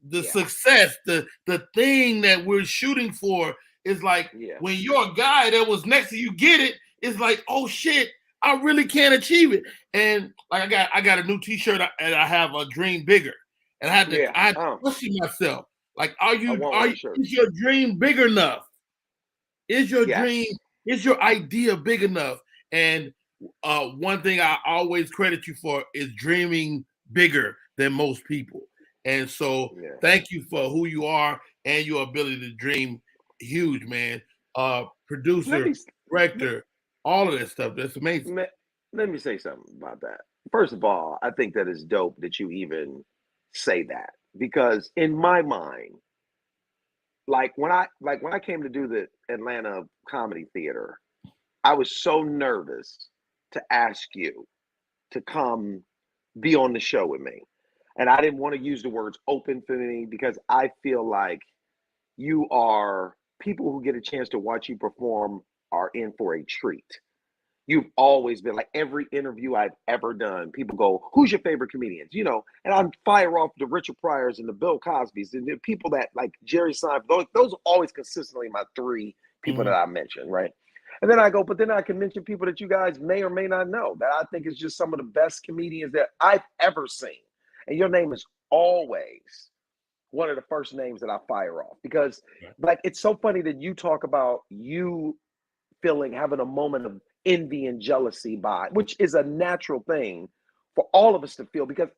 The success, the thing that we're shooting for is when your guy that was next to you get it, it's like, oh shit, I really can't achieve it. And I got a new t-shirt and I have a dream bigger. And I had to question myself. Is your dream big enough? Is your dream, is your idea big enough? And one thing I always credit you for is dreaming bigger than most people. And so thank you for who you are and your ability to dream huge, man. Producer, director, all of that stuff. That's amazing. Let me say something about that. First of all, I think that is dope that you even say that, because in my mind, when I came to do the Atlanta Comedy Theater, I was so nervous to ask you to come be on the show with me. And I didn't want to use the words open for me, because I feel like you are, people who get a chance to watch you perform are in for a treat. You've always been, like, every interview I've ever done, people go, who's your favorite comedians? And I fire off the Richard Pryors and the Bill Cosbys and the people that, like Jerry Seinfeld, those are always consistently my three people that I mention, right? And then I go, but then I can mention people that you guys may or may not know that I think is just some of the best comedians that I've ever seen. And your name is always one of the first names that I fire off, because it's so funny that you talk about you having a moment of envy and jealousy which is a natural thing for all of us to feel, because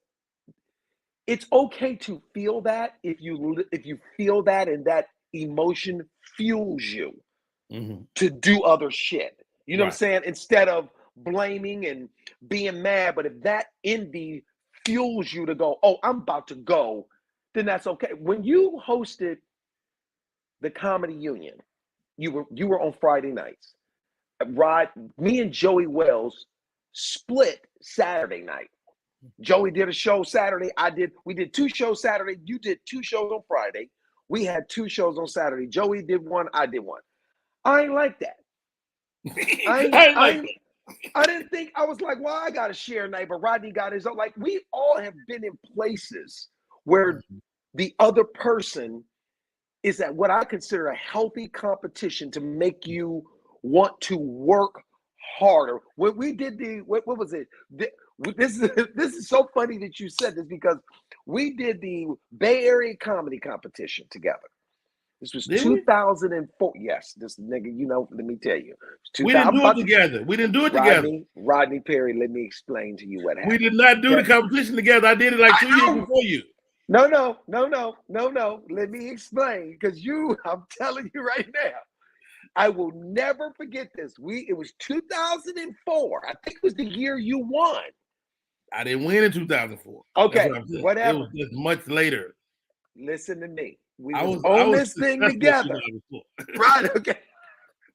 it's okay to feel that if you feel that and that emotion fuels you to do other shit. You know what I'm saying? Instead of blaming and being mad, but if that envy fuels you to go, oh, I'm about to go, then that's okay. When you hosted the Comedy Union, you were on Friday nights. Me and Joey Wells split Saturday night. Joey did a show Saturday. We did 2 shows Saturday. You did 2 shows on Friday. We had 2 shows on Saturday. Joey did 1. I did 1. I ain't like that. I didn't think, I was like, well, I got to share night, but Rodney got his own. Like, we all have been in places where the other person is at what I consider a healthy competition to make you want to work harder. When we did what was it? This is so funny that you said this, because we did the Bay Area Comedy Competition together. This was 2004. Yes, this nigga, let me tell you. We didn't do it together. Rodney Perry, let me explain to you what happened. We did not do the competition together. I did it like 2 years before you. No. Let me explain, because I'm telling you right now, I will never forget this. It was 2004. I think it was the year you won. I didn't win in 2004. Okay, whatever. It was just much later. Listen to me. We was on this thing together. Right, okay.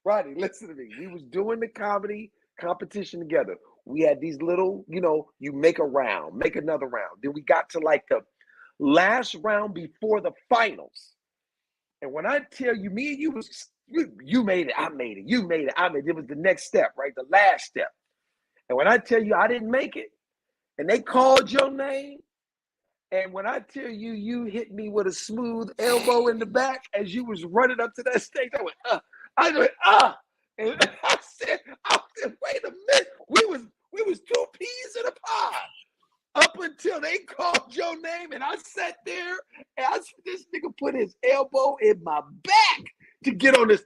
Rodney, listen to me. We was doing the comedy competition together. We had these little, you make a round, make another round. Then we got to like the last round before the finals. And when I tell you, me and you made it, I made it, you made it, I made it. It was the next step, right? The last step. And when I tell you I didn't make it, and they called your name, and when I tell you, you hit me with a smooth elbow in the back as you was running up to that stage, I went, and I said, wait a minute, we was two peas in a pod. Up until they called your name, and I sat there, and this nigga put his elbow in my back to get on this.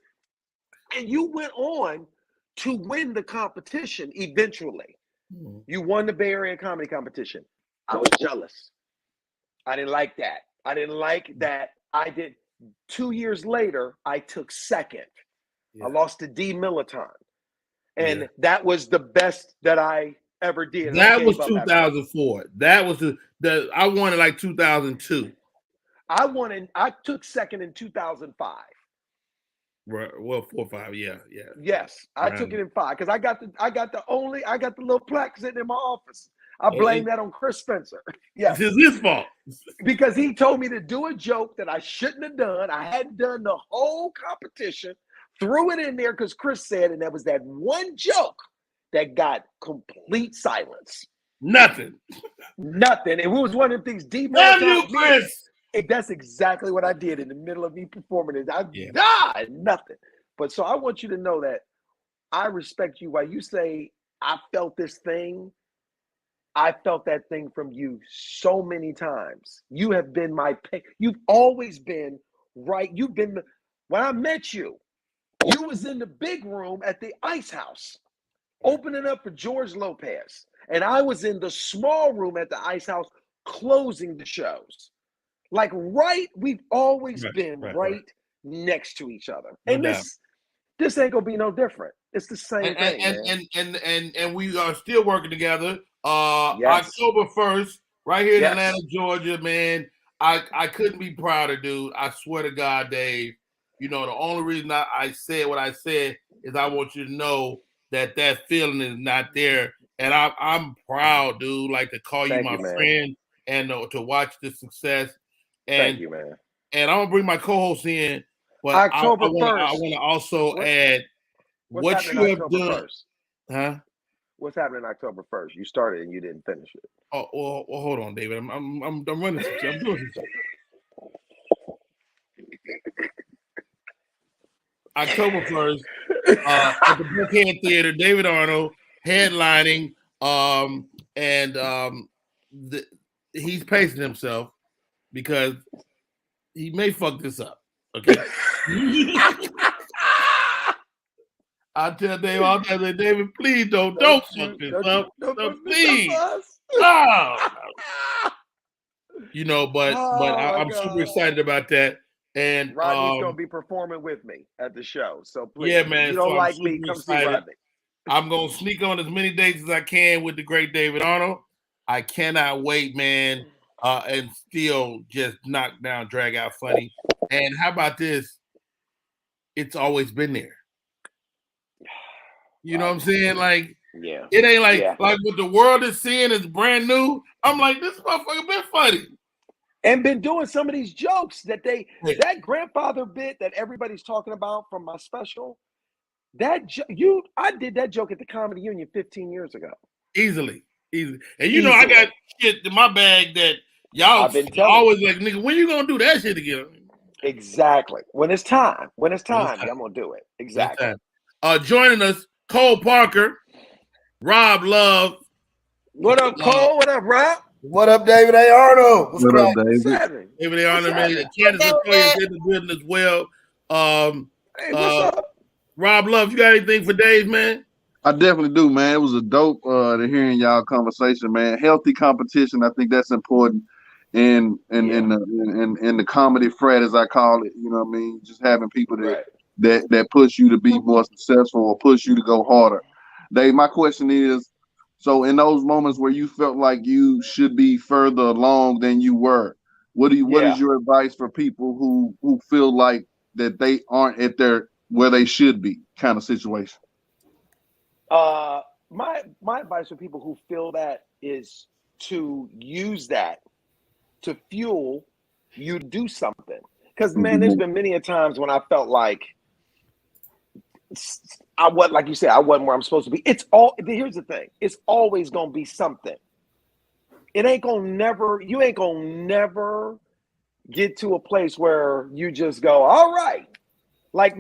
And you went on to win the competition eventually. You won the Bay Area comedy competition. I was jealous. I didn't like that. I did. 2 years later, I took second. Yeah. I lost to D. Militon. And that was the best that I ever did. That was 2004. That was I won in like 2002. I took second in 2005. Right. Well, 4 or 5, yeah. Yes, I took it in 5 because I got the little plaque sitting in my office. I blame that on Chris Spencer. Yeah, it's his fault because he told me to do a joke that I shouldn't have done. I hadn't done the whole competition. Threw it in there because Chris said, and that was that one joke that got complete silence. Nothing. It was one of the things. Damn you, Chris. That's exactly what I did in the middle of me performing it. I died, nothing. But so I want you to know that I respect you. While you say I felt this thing, I felt that thing from you so many times. You have been my pain. You've always been right. You've been when I met you, you was in the big room at the Ice House, opening up for George Lopez, and I was in the small room at the Ice House closing the shows. Like we've always been right next to each other. And this ain't gonna be no different. It's the same thing. And we are still working together. October 1st, right here in Atlanta, Georgia, man. I couldn't be prouder, dude. I swear to God, Dave. The only reason I said what I said is I want you to know that feeling is not there. And I'm proud, dude, like to call you my friend and to watch the success. And, thank you, man. And I'm gonna bring my co-host in, but October 1st. I want to also add what you have done. 1st? Huh? What's happening October 1st? You started and you didn't finish it. Oh, well, hold on, David. I'm running some shit. I'm doing some shit. October 1st, at the Brookhead Theater, David Arnold headlining, he's pacing himself because he may fuck this up. Okay. I tell David, please don't fuck this up. Please. No. But I'm super excited about that. And Rodney's gonna be performing with me at the show. So please, yeah, man. If you don't like me, come see Rodney. I'm gonna sneak on as many dates as I can with the great David Arnold. I cannot wait, man. And still just knock down, drag out funny. And how about this? It's always been there. You know what I'm saying? Like, it ain't like what the world is seeing is brand new. I'm like, this motherfucker been funny. And been doing some of these jokes that that grandfather bit that everybody's talking about from my special. I did that joke at the Comedy Union 15 years ago. Easily. And I got shit in my bag that y'all always like, nigga, when you gonna do that shit again? Exactly. When it's time, I'm gonna do it. Exactly. Joining us, Cole Parker, Rob Love. What up, Cole? What up, Rob? What up, David A. Arnold? What up, David? David A. Arnold, man. Candace Okoye is in the building as well. Hey, what's up? Rob Love, you got anything for Dave, man? I definitely do, man. It was a dope to hearing y'all conversation, man. Healthy competition, I think that's important. In the comedy frat, as I call it, you know what I mean? Just having people that push you to be more successful or push you to go harder. Dave, my question is, so in those moments where you felt like you should be further along than you were, What is your advice for people who feel like that they aren't at their where they should be kind of situation? My advice for people who feel that is to use that to fuel you to do something. Because man, there's been many a times when I felt like I wasn't, like you said, I wasn't where I'm supposed to be. Here's the thing, it's always gonna be something. You ain't gonna never get to a place where you just go, all right. Like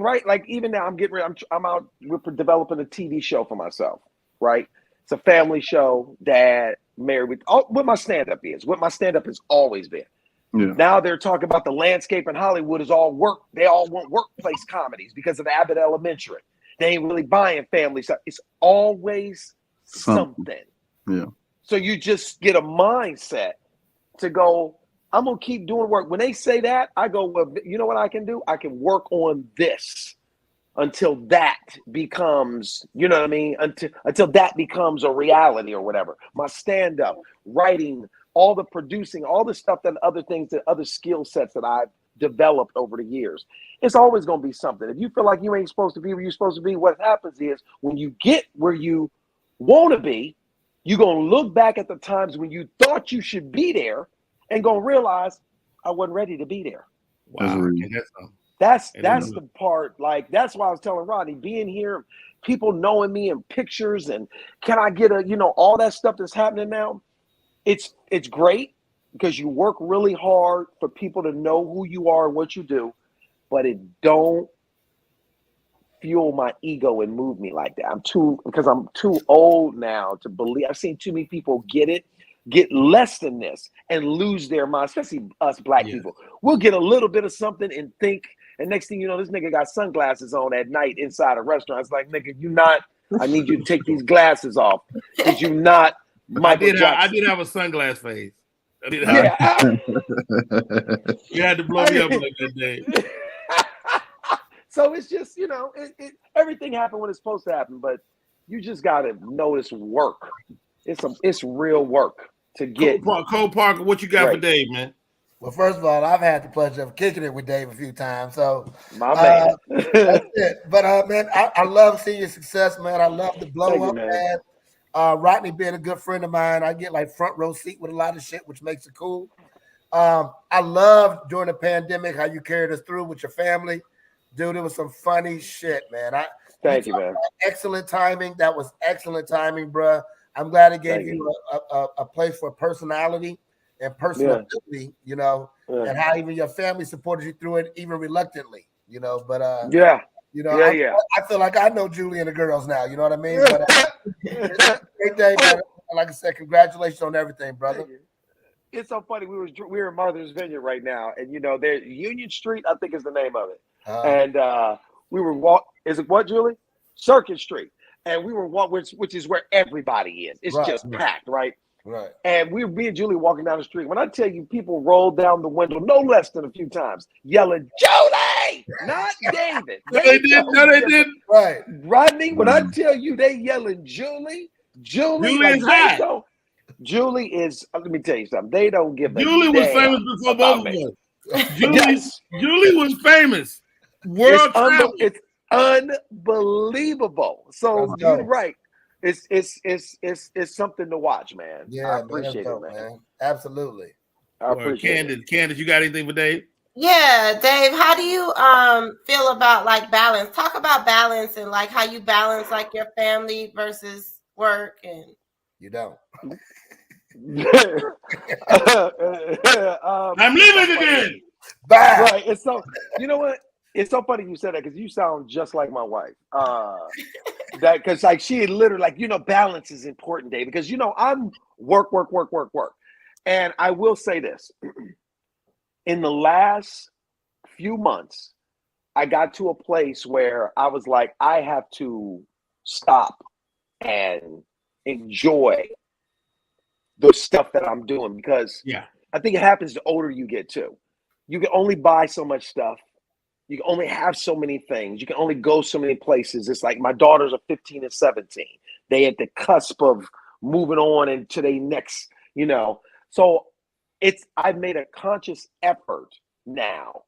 even now I'm getting ready, I'm out, we're developing a TV show for myself, right? It's a family show, dad, married, with what my stand-up is, what my stand-up has always been. Yeah. Now they're talking about the landscape in Hollywood is all work. They all want workplace comedies because of Abbott Elementary. They ain't really buying family stuff. It's always something. Yeah. So you just get a mindset to go, I'm going to keep doing work. When they say that, I go, well, you know what I can do? I can work on this until that becomes, you know what I mean? Until that becomes a reality or whatever. My stand-up, writing, all the producing, all the stuff that other things, that other skill sets that I've developed over the years. It's always going to be something. If you feel like you ain't supposed to be where you're supposed to be, what happens is when you get where you want to be, you're going to look back at the times when you thought you should be there and going to realize I wasn't ready to be there. Wow. That's the part. Like, that's why I was telling Rodney, being here, people knowing me in pictures, and can I get all that stuff that's happening now. It's great because you work really hard for people to know who you are and what you do, but it don't fuel my ego and move me like that. I'm too old now to believe. I've seen too many people get less than this and lose their mind, especially us black people. We'll get a little bit of something and think, and next thing you know, this nigga got sunglasses on at night inside a restaurant. It's like, nigga, I need you to take these glasses off. Did you not? I did have a sunglass phase. You had to blow me up like that day. So it's just, everything happened when it's supposed to happen, but you just gotta know it's work. It's real work to get. Cole Parker, what you got for Dave, man? Well, first of all, I've had the pleasure of kicking it with Dave a few times. So my man. That's it. But man, I love seeing your success, man. I love the blow up, man. Rodney being a good friend of mine, I get like front row seat with a lot of shit, which makes it cool. I love during the pandemic how you carried us through with your family. Dude, it was some funny shit, man. Thank you, man. Excellent timing. That was excellent timing, bro. I'm glad it gave you a place for personality and personality, and how even your family supported you through it, even reluctantly, But I feel like I know Julie and the girls now. You know what I mean? But it's a great day, man. Like I said, congratulations on everything, brother. It's so funny. We're in Martha's Vineyard right now, and there's Union Street, I think is the name of it. And we were is it what, Julie? Circuit Street. And we were which is where everybody is. It's just packed, right? Right. And me and Julie walking down the street. When I tell you, people rolled down the window no less than a few times, yelling, "Julie!" Not David. No, they didn't. Right. Rodney, when I tell you they yelling Julie is hot. Julie is, let me tell you something. They don't give a Julie was famous before both of us. Julie was famous. It's unbelievable. So you're right. It's something to watch, man. Yeah, I appreciate it, man. Absolutely. I appreciate it. Candace, you got anything for Dave? Yeah, Dave, how do you feel about like balance? Talk about balance and like how you balance like your family versus work. And you don't. I'm leaving again. Bye. Right. It's so, you know what? It's so funny you said that because you sound just like my wife. That because like she literally like, balance is important, Dave, because I'm work. And I will say this. In the last few months, I got to a place where I was like, I have to stop and enjoy the stuff that I'm doing because I think it happens the older you get too. You can only buy so much stuff. You can only have so many things. You can only go so many places. It's like my daughters are 15 and 17. They at the cusp of moving on into their next, So I've made a conscious effort now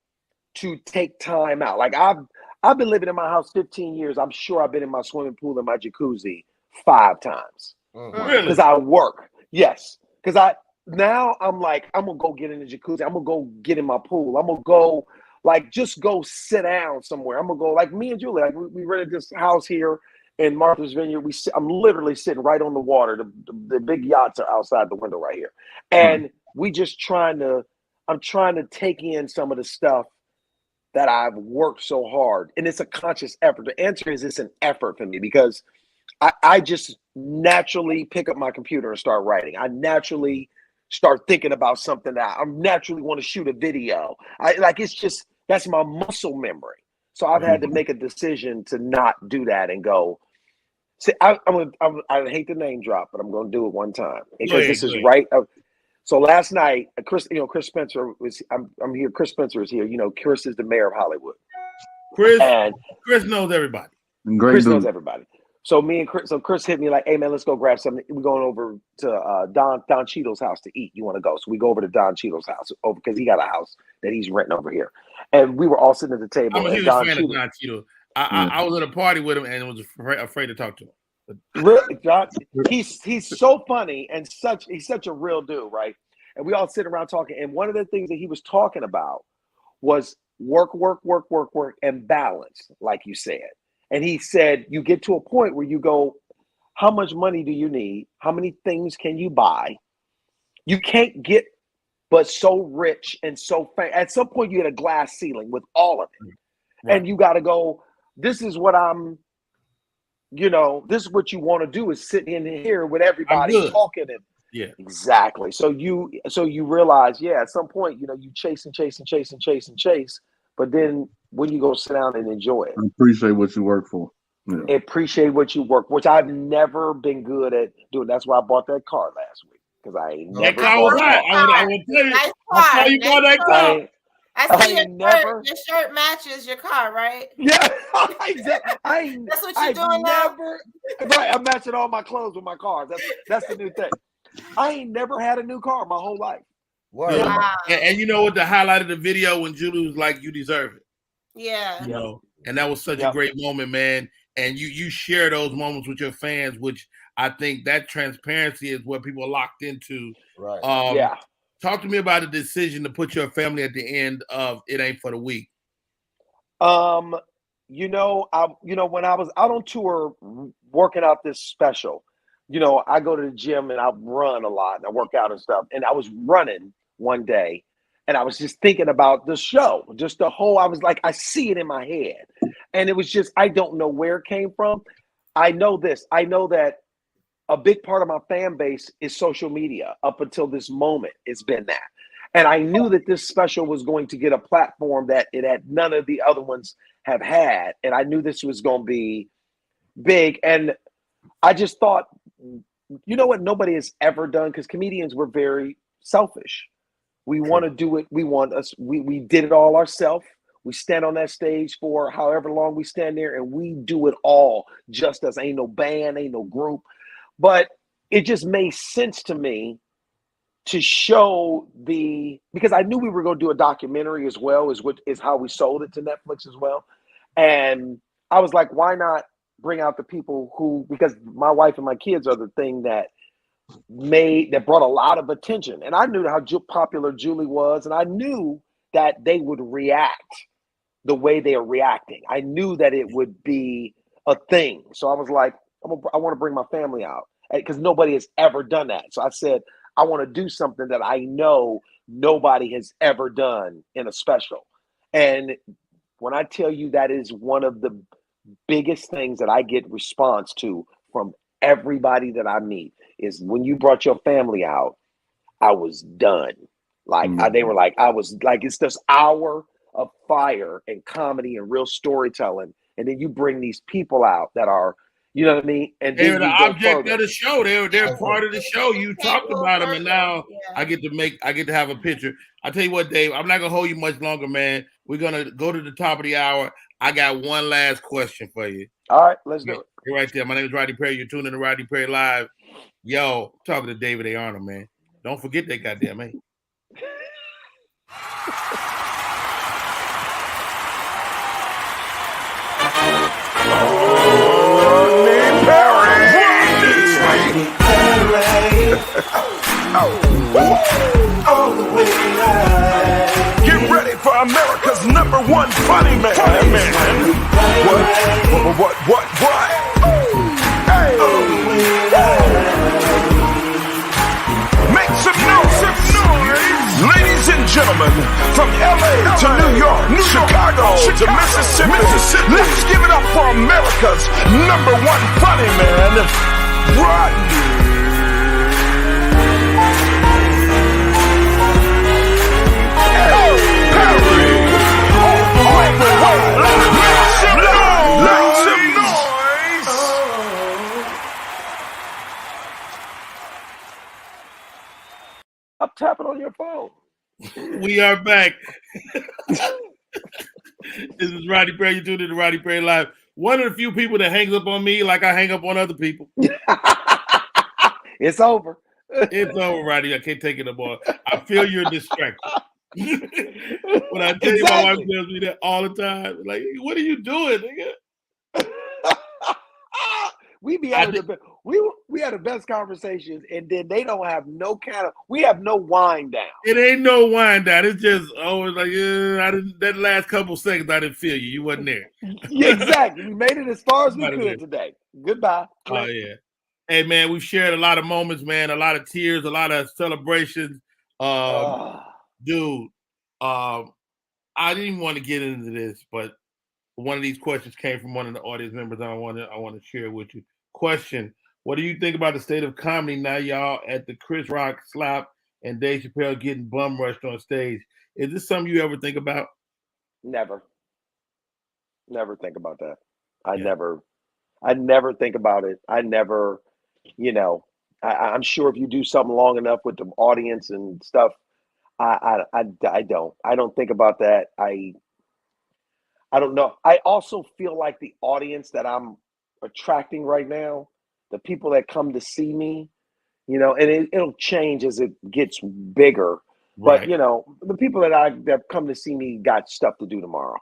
to take time out. Like I've been living in my house 15 years. I'm sure I've been in my swimming pool and my jacuzzi 5 times. Really? Because I work. Yes. Because I'm like, I'm gonna go get in the jacuzzi. I'm gonna go get in my pool. I'm gonna go just go sit down somewhere. I'm gonna go like me and Julie. Like we rented this house here in Martha's Vineyard. I'm literally sitting right on the water. The big yachts are outside the window right here, and we just I'm trying to take in some of the stuff that I've worked so hard, and it's a conscious effort. The answer is it's an effort for me because I just naturally pick up my computer and start writing. I naturally start thinking about something that I naturally want to shoot a video. That's my muscle memory. So I've had to make a decision to not do that and go. See, I hate the name drop, but I'm going to do it one time because this is right. So last night, Chris Spencer was. I'm here. Chris Spencer is here. Chris is the mayor of Hollywood. Chris knows everybody. Chris knows everybody. So Chris hit me like, "Hey man, let's go grab something. We're going over to Don Cheadle's house to eat. You want to go?" So we go over to Don Cheadle's house over because he got a house that he's renting over here. And we were all sitting at the table. I'm a huge fan of Don Cheadle. I was at a party with him and was afraid to talk to him. Really, John, he's so funny and he's such a real dude, right? And we all sit around talking. And one of the things that he was talking about was work, and balance, like you said. And he said, you get to a point where you go, how much money do you need? How many things can you buy? You can't get but so rich and so famous. At some point, you hit a glass ceiling with all of it. Right. And you got to go, this is what this is what you want to do is sit in here with everybody talking. And yeah, exactly. So you realize, at some point, you chase. But then when you go sit down and enjoy it. Appreciate what you work for. Yeah. Appreciate what you work, which I've never been good at doing. That's why I bought that car last week. Because I ain't never. That car was hot. I will tell you. Nice I saw you bought that car. I see your shirt matches your car, right? Yeah, exactly. That's what you're doing now. Right, I'm matching all my clothes with my cars. That's the new thing. I ain't never had a new car my whole life. Wow. And you know what? The highlight of the video when Julie was like, "You deserve it." Yeah. And that was such a great moment, man. And you share those moments with your fans, which I think that transparency is what people are locked into. Right. Talk to me about the decision to put your family at the end of It Ain't for the Week. When I was out on tour working out this special, I go to the gym and I run a lot and I work out and stuff. And I was running one day and I was just thinking about the show, just I was like, I see it in my head. And it was just, I don't know where it came from. I know this. I know that a big part of my fan base is social media. Up until this moment, it's been that. And I knew that this special was going to get a platform that it had none of the other ones have had. And I knew this was going to be big. And I just thought, you know what nobody has ever done? Because comedians were very selfish. We want to do it. We did it all ourselves. We stand on that stage for however long we stand there and we do it all just us. Ain't no band, ain't no group. But it just made sense to me to show because I knew we were going to do a documentary as well, is how we sold it to Netflix as well. And I was like, why not bring out the people because my wife and my kids are the thing that brought a lot of attention. And I knew how popular Julie was, and I knew that they would react the way they are reacting. I knew that it would be a thing. So I was like, I want to bring my family out because nobody has ever done that. So I said, I want to do something that I know nobody has ever done in a special. And when I tell you that is one of the biggest things that I get response to from everybody that I meet is when you brought your family out, I was done. They were like, I was like, it's this hour of fire and comedy and real storytelling. And then you bring these people out that are, you know what I mean? And they're the object of the show. They're part of the show. You talked about them, and now I get to have a picture. I tell you what, Dave, I'm not gonna hold you much longer, man. We're gonna go to the top of the hour. I got one last question for you. All right, let's do it. You're right there. My name is Rodney Perry. You're tuning in to Rodney Perry Live. Yo, talking to David A. Arnold, man. Don't forget that goddamn name. All the way live. Get ready for America's #1 funny man. What? Hey. Make some noise. Ladies and gentlemen, from LA to New York, Chicago to Mississippi, let's give it up for America's #1 funny man, Rodney. I'm tapping on your phone. We are back. This is Rodney Perry. You're tuned in to Rodney Perry Live. One of the few people that hangs up on me like I hang up on other people. It's over. It's over, Rodney. I can't take it no more. I feel you're distracted. When I tell you, my wife tells me that all the time. Like, what are you doing, nigga? We had the best conversations, and then they don't have no we have no wind down. It ain't no wind down. It's just always like, that last couple seconds I didn't feel you. You wasn't there. Yeah, exactly. We made it as far as we could today. Goodbye. Oh yeah. Hey man, we've shared a lot of moments, man. A lot of tears, a lot of celebrations. Dude, I didn't even want to get into this, but one of these questions came from one of the audience members. I want to share with you. Question: what do you think about the state of comedy now, y'all, at the Chris Rock slap and Dave Chappelle getting bum rushed on stage? Is this something you ever think about? Never think about that. I never think about it. I never, I'm sure if you do something long enough with the audience and stuff, I don't think about that. I don't know. I also feel like the audience that I'm attracting right now, the people that come to see me, and it'll change as it gets bigger. Right. But the people that come to see me got stuff to do tomorrow.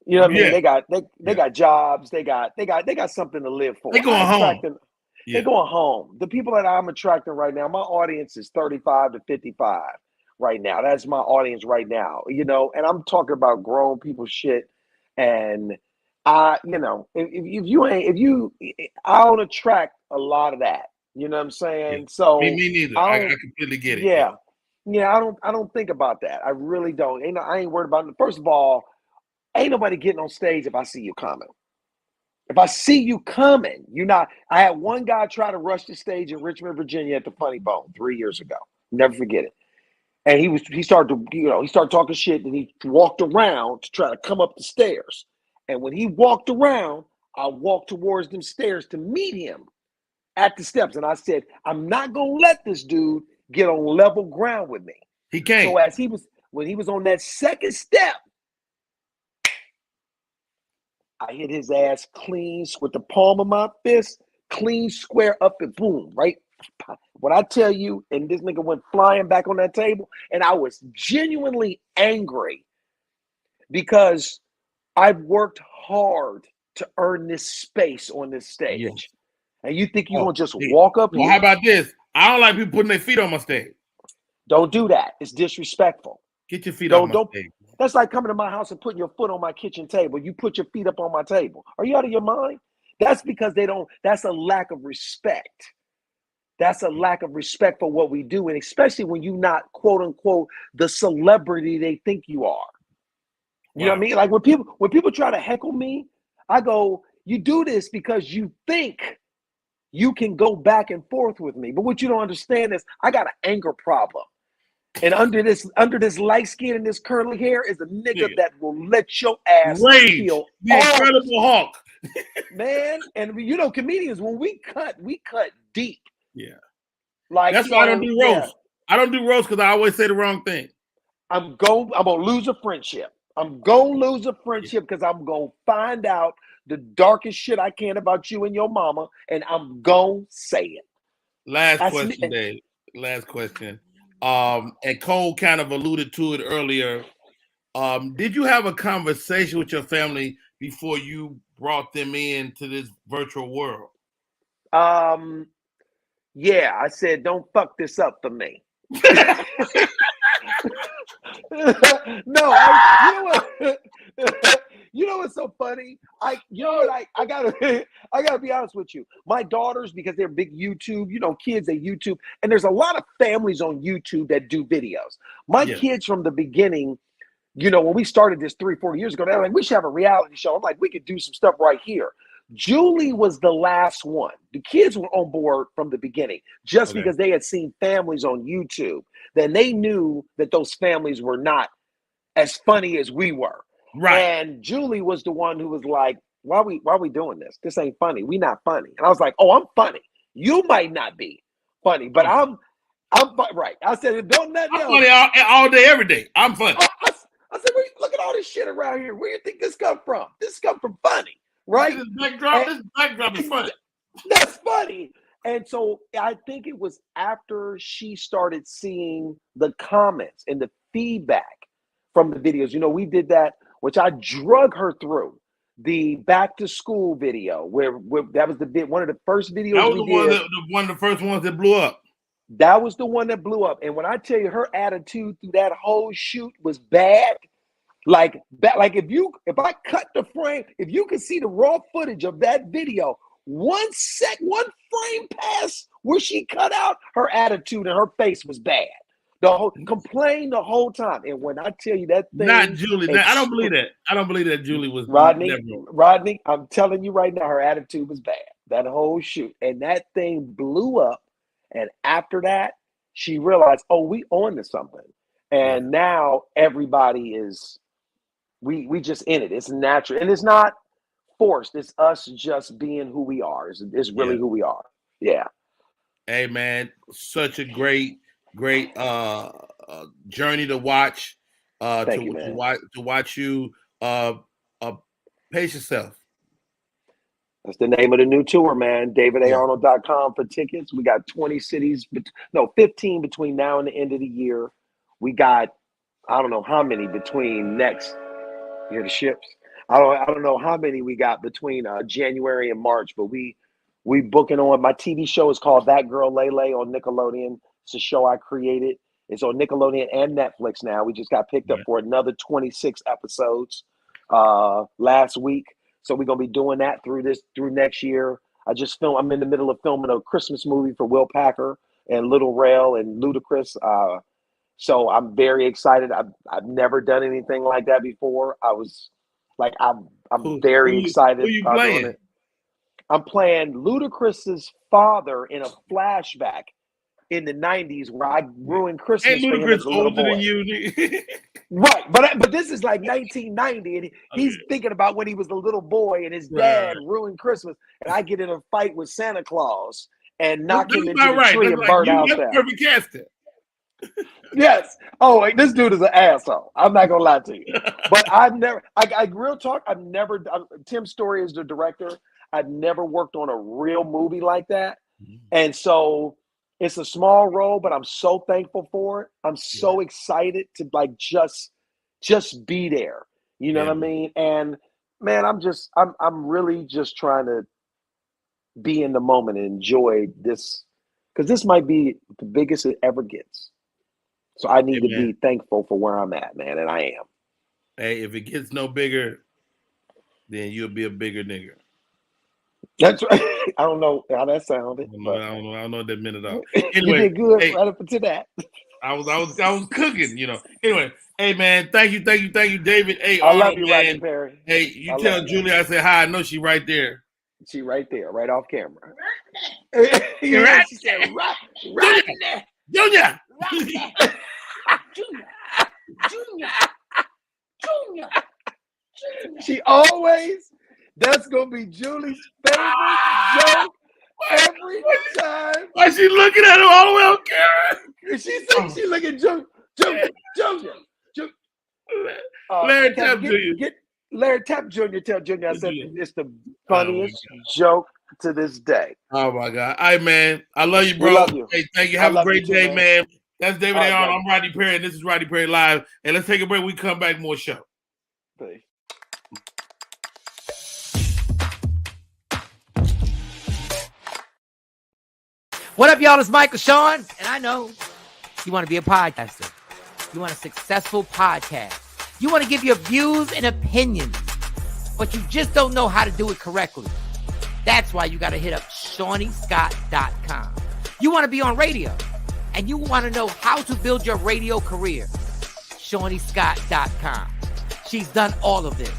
You know what I mean? They got jobs. They got something to live for. They going home. They're going home. The people that I'm attracting right now, my audience is 35 to 55 right now. That's my audience right now. And I'm talking about grown people shit. And I don't attract a lot of that. You know what I'm saying? Yeah. So me neither. I completely get it. Yeah. I don't think about that. I really don't. I ain't worried about it. First of all, ain't nobody getting on stage if I see you coming. If I see you coming, you're not. I had one guy try to rush the stage in Richmond, Virginia at the Funny Bone 3 years ago. Never forget it. And he started talking shit, and he walked around to try to come up the stairs. And when he walked around, I walked towards them stairs to meet him at the steps. And I said, I'm not gonna let this dude get on level ground with me. He can't. So when he was on that second step, I hit his ass clean with the palm of my fist, clean square up and boom, right? What I tell you, and this nigga went flying back on that table, and I was genuinely angry because I've worked hard to earn this space on this stage. Yes. And you think you're going to just walk up here? How about this? I don't like people putting their feet on my stage. Don't do that. It's disrespectful. Get your feet on my stage. That's like coming to my house and putting your foot on my kitchen table. You put your feet up on my table. Are you out of your mind? That's because that's a lack of respect. That's a lack of respect for what we do. And especially when you're not, quote unquote, the celebrity they think you are. You know what I mean? Like when people try to heckle me, I go, you do this because you think you can go back and forth with me. But what you don't understand is I got an anger problem. And under this light skin and this curly hair is a nigga that will let your ass feel the Incredible Hulk. Man, and comedians, when we cut deep. Yeah. Like that's why I don't do roast. I don't do roast because I always say the wrong thing. I'm gonna lose a friendship. I'm gonna lose a friendship because I'm gonna find out the darkest shit I can about you and your mama, and I'm gonna say it. Last question, Dave. Last question. And Cole kind of alluded to it earlier. Did you have a conversation with your family before you brought them into this virtual world? Yeah, I said, don't fuck this up for me. No, you know what? You know what's so funny? I gotta be honest with you. My daughters, because they're big YouTube, kids, they YouTube, and there's a lot of families on YouTube that do videos. My kids from the beginning, when we started this 3-4 years ago, they're like, we should have a reality show. I'm like, we could do some stuff right here. Julie was the last one. The kids were on board from the beginning, just because they had seen families on YouTube. Then they knew that those families were not as funny as we were. Right. And Julie was the one who was like, why are we doing this? This ain't funny. We not funny. And I was like, oh, I'm funny. You might not be funny, but I'm right. I said, don't nothing else. Funny all day, every day. I'm funny. I said, look at all this shit around here. Where do you think this come from? This come from funny, right? This backdrop is funny. That's funny. And so I think it was after she started seeing the comments and the feedback from the videos. We did that, which I drug her through. The back to school video, where that was one of the first videos. That was one of the first ones that blew up. That was the one that blew up. And when I tell you, her attitude through that whole shoot was bad. Like if I cut the frame, if you could see the raw footage of that video, one frame pass where she cut out, her attitude and her face was bad. Complained the whole time. And when I tell you that thing, not Julie. I don't believe that. I don't believe that Julie was Rodney, I'm telling you right now, her attitude was bad. That whole shoot. And that thing blew up. And after that, she realized, oh, we on to something. And now everybody is, we just in it. It's natural. And it's not forced. It's us just being who we are. It's really who we are. Yeah. Hey, man, such a great journey to watch. To watch you pace yourself. That's the name of the new tour, man. DavidARnold.com for tickets. We got 20 cities, 15 between now and the end of the year. We got, I don't know how many between next. You hear the ships? I don't know how many we got between January and March, but we booking on. My TV show is called That Girl Lele on Nickelodeon. It's a show I created. It's on Nickelodeon and Netflix now. We just got picked up for another 26 episodes last week. So we're gonna be doing that through next year. I'm in the middle of filming a Christmas movie for Will Packer and Little Rail and Ludacris. So I'm very excited. I've never done anything like that before. I was like, I'm very excited. Who you playing? I'm playing Ludacris's father in a flashback in the 90s where I ruined Christmas for him as a little boy. Older than you. Right, but this is like 1990, and he's thinking about when he was a little boy and his dad ruined Christmas, and I get in a fight with Santa Claus and knock him into the tree and burn out there. Perfect casting. Yes. Oh, wait, this dude is an asshole. I'm not gonna lie to you, but real talk. Tim Story is the director. I've never worked on a real movie like that, and so. It's a small role, but I'm so thankful for it. I'm so excited to just be there. You know what I mean? And man, I'm really just trying to be in the moment and enjoy this, because this might be the biggest it ever gets. So I need to be thankful for where I'm at, man, and I am. Hey, if it gets no bigger, then you'll be a bigger nigga. That's right. I don't know how that sounded. I don't know what that meant at all. Anyway, you did good right up to that. I was cooking, Anyway, hey man, thank you, David. Hey, I love you, Rodney Perry. Hey, you tell Julie I said hi. I know she right there. She right there, right off camera. Right. She said, Rodney. Junior. She always. That's gonna be Julie's favorite joke every time. Why she looking at him all the way on camera? She said she looking at Junior. Larry Tapp Jr. Larry Tapp Jr. Tell Junior I said it's the funniest joke to this day. Oh my God. All right, man. I love you, bro. We love you. Hey, thank you. Have a great day, man. That's David Arnold. I'm Rodney Perry, and this is Rodney Perry Live. And let's take a break. We come back, more show. Peace. What up, y'all? It's Michael Sean, and I know you want to be a podcaster. You want a successful podcast. You want to give your views and opinions, but you just don't know how to do it correctly. That's why you got to hit up ShawneeScott.com. You want to be on radio, and you want to know how to build your radio career. ShawneeScott.com. She's done all of this.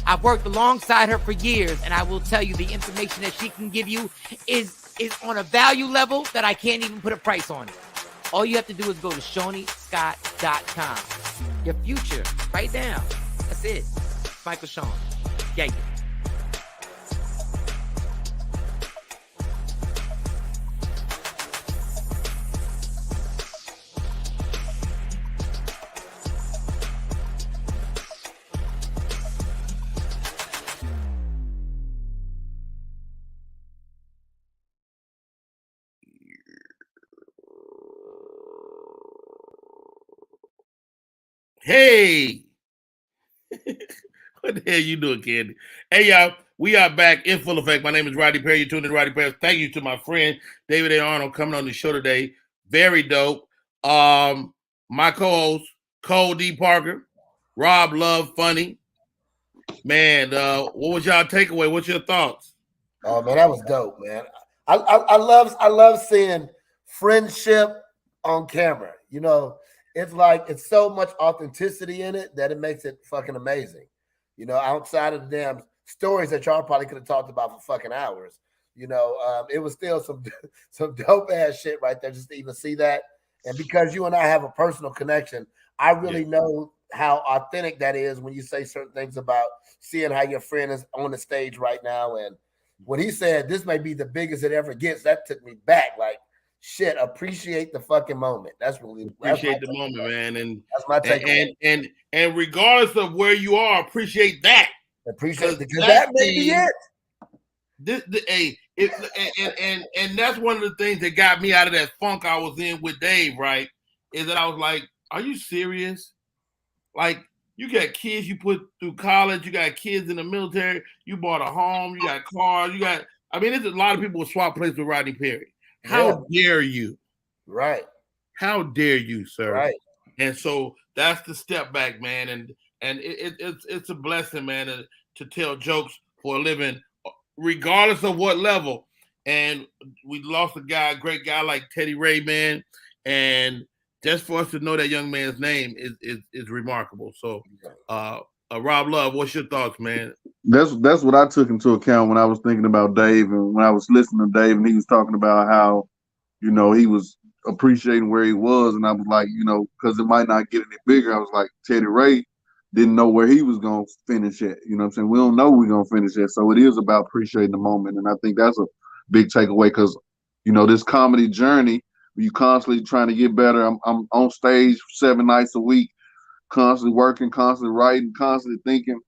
I've worked alongside her for years, and I will tell you the information that she can give you is on a value level that I can't even put a price on it. All you have to do is go to ShawneeScott.com. Your future, right now. That's it. Michael Sean. Yeah. Hey, what the hell you doing, Candy? Hey, y'all, we are back in full effect. My name is Rodney Perry. You're tuned in to Rodney Perry. Thank you to my friend David A. Arnold coming on the show today. Very dope. My co-host, Cole D. Parker, Rob Love Funny. Man, what was y'all takeaway? What's your thoughts? Oh man, that was dope, man. I love seeing friendship on camera. You know, it's like it's so much authenticity in it that it makes it fucking amazing. You know, outside of the damn stories that y'all probably could have talked about for fucking hours. You know, it was still some dope ass shit right there just to even see that. And because you and I have a personal connection, I really know how authentic that is when you say certain things about seeing how your friend is on the stage right now. And when he said this may be the biggest it ever gets, that took me back. Like, shit, appreciate the fucking moment. That's really appreciate the moment, man. And that's my takeaway. And regardless of where you are, appreciate that. Appreciate because that may be it. And that's one of the things that got me out of that funk I was in with Dave, right? Is that I was like, are you serious? Like, you got kids you put through college, you got kids in the military, you bought a home, you got cars, there's a lot of people who swap places with Rodney Perry. How dare you? Right. How dare you, sir? Right. And so that's the step back, man. And it's a blessing, man, to tell jokes for a living, regardless of what level. And we lost a great guy like Teddy Ray, man. And just for us to know that young man's name is remarkable. So, Rob Love, what's your thoughts, man? That's what I took into account when I was thinking about Dave, and when I was listening to Dave, and he was talking about how, you know, he was appreciating where he was, and I was like, you know, because it might not get any bigger. I was like, Teddy Ray didn't know where he was gonna finish at. You know what I'm saying? We don't know where we're gonna finish at, so it is about appreciating the moment, and I think that's a big takeaway because, you know, this comedy journey. You constantly trying to get better. I'm on stage 7 nights a week, constantly working, constantly writing, constantly thinking.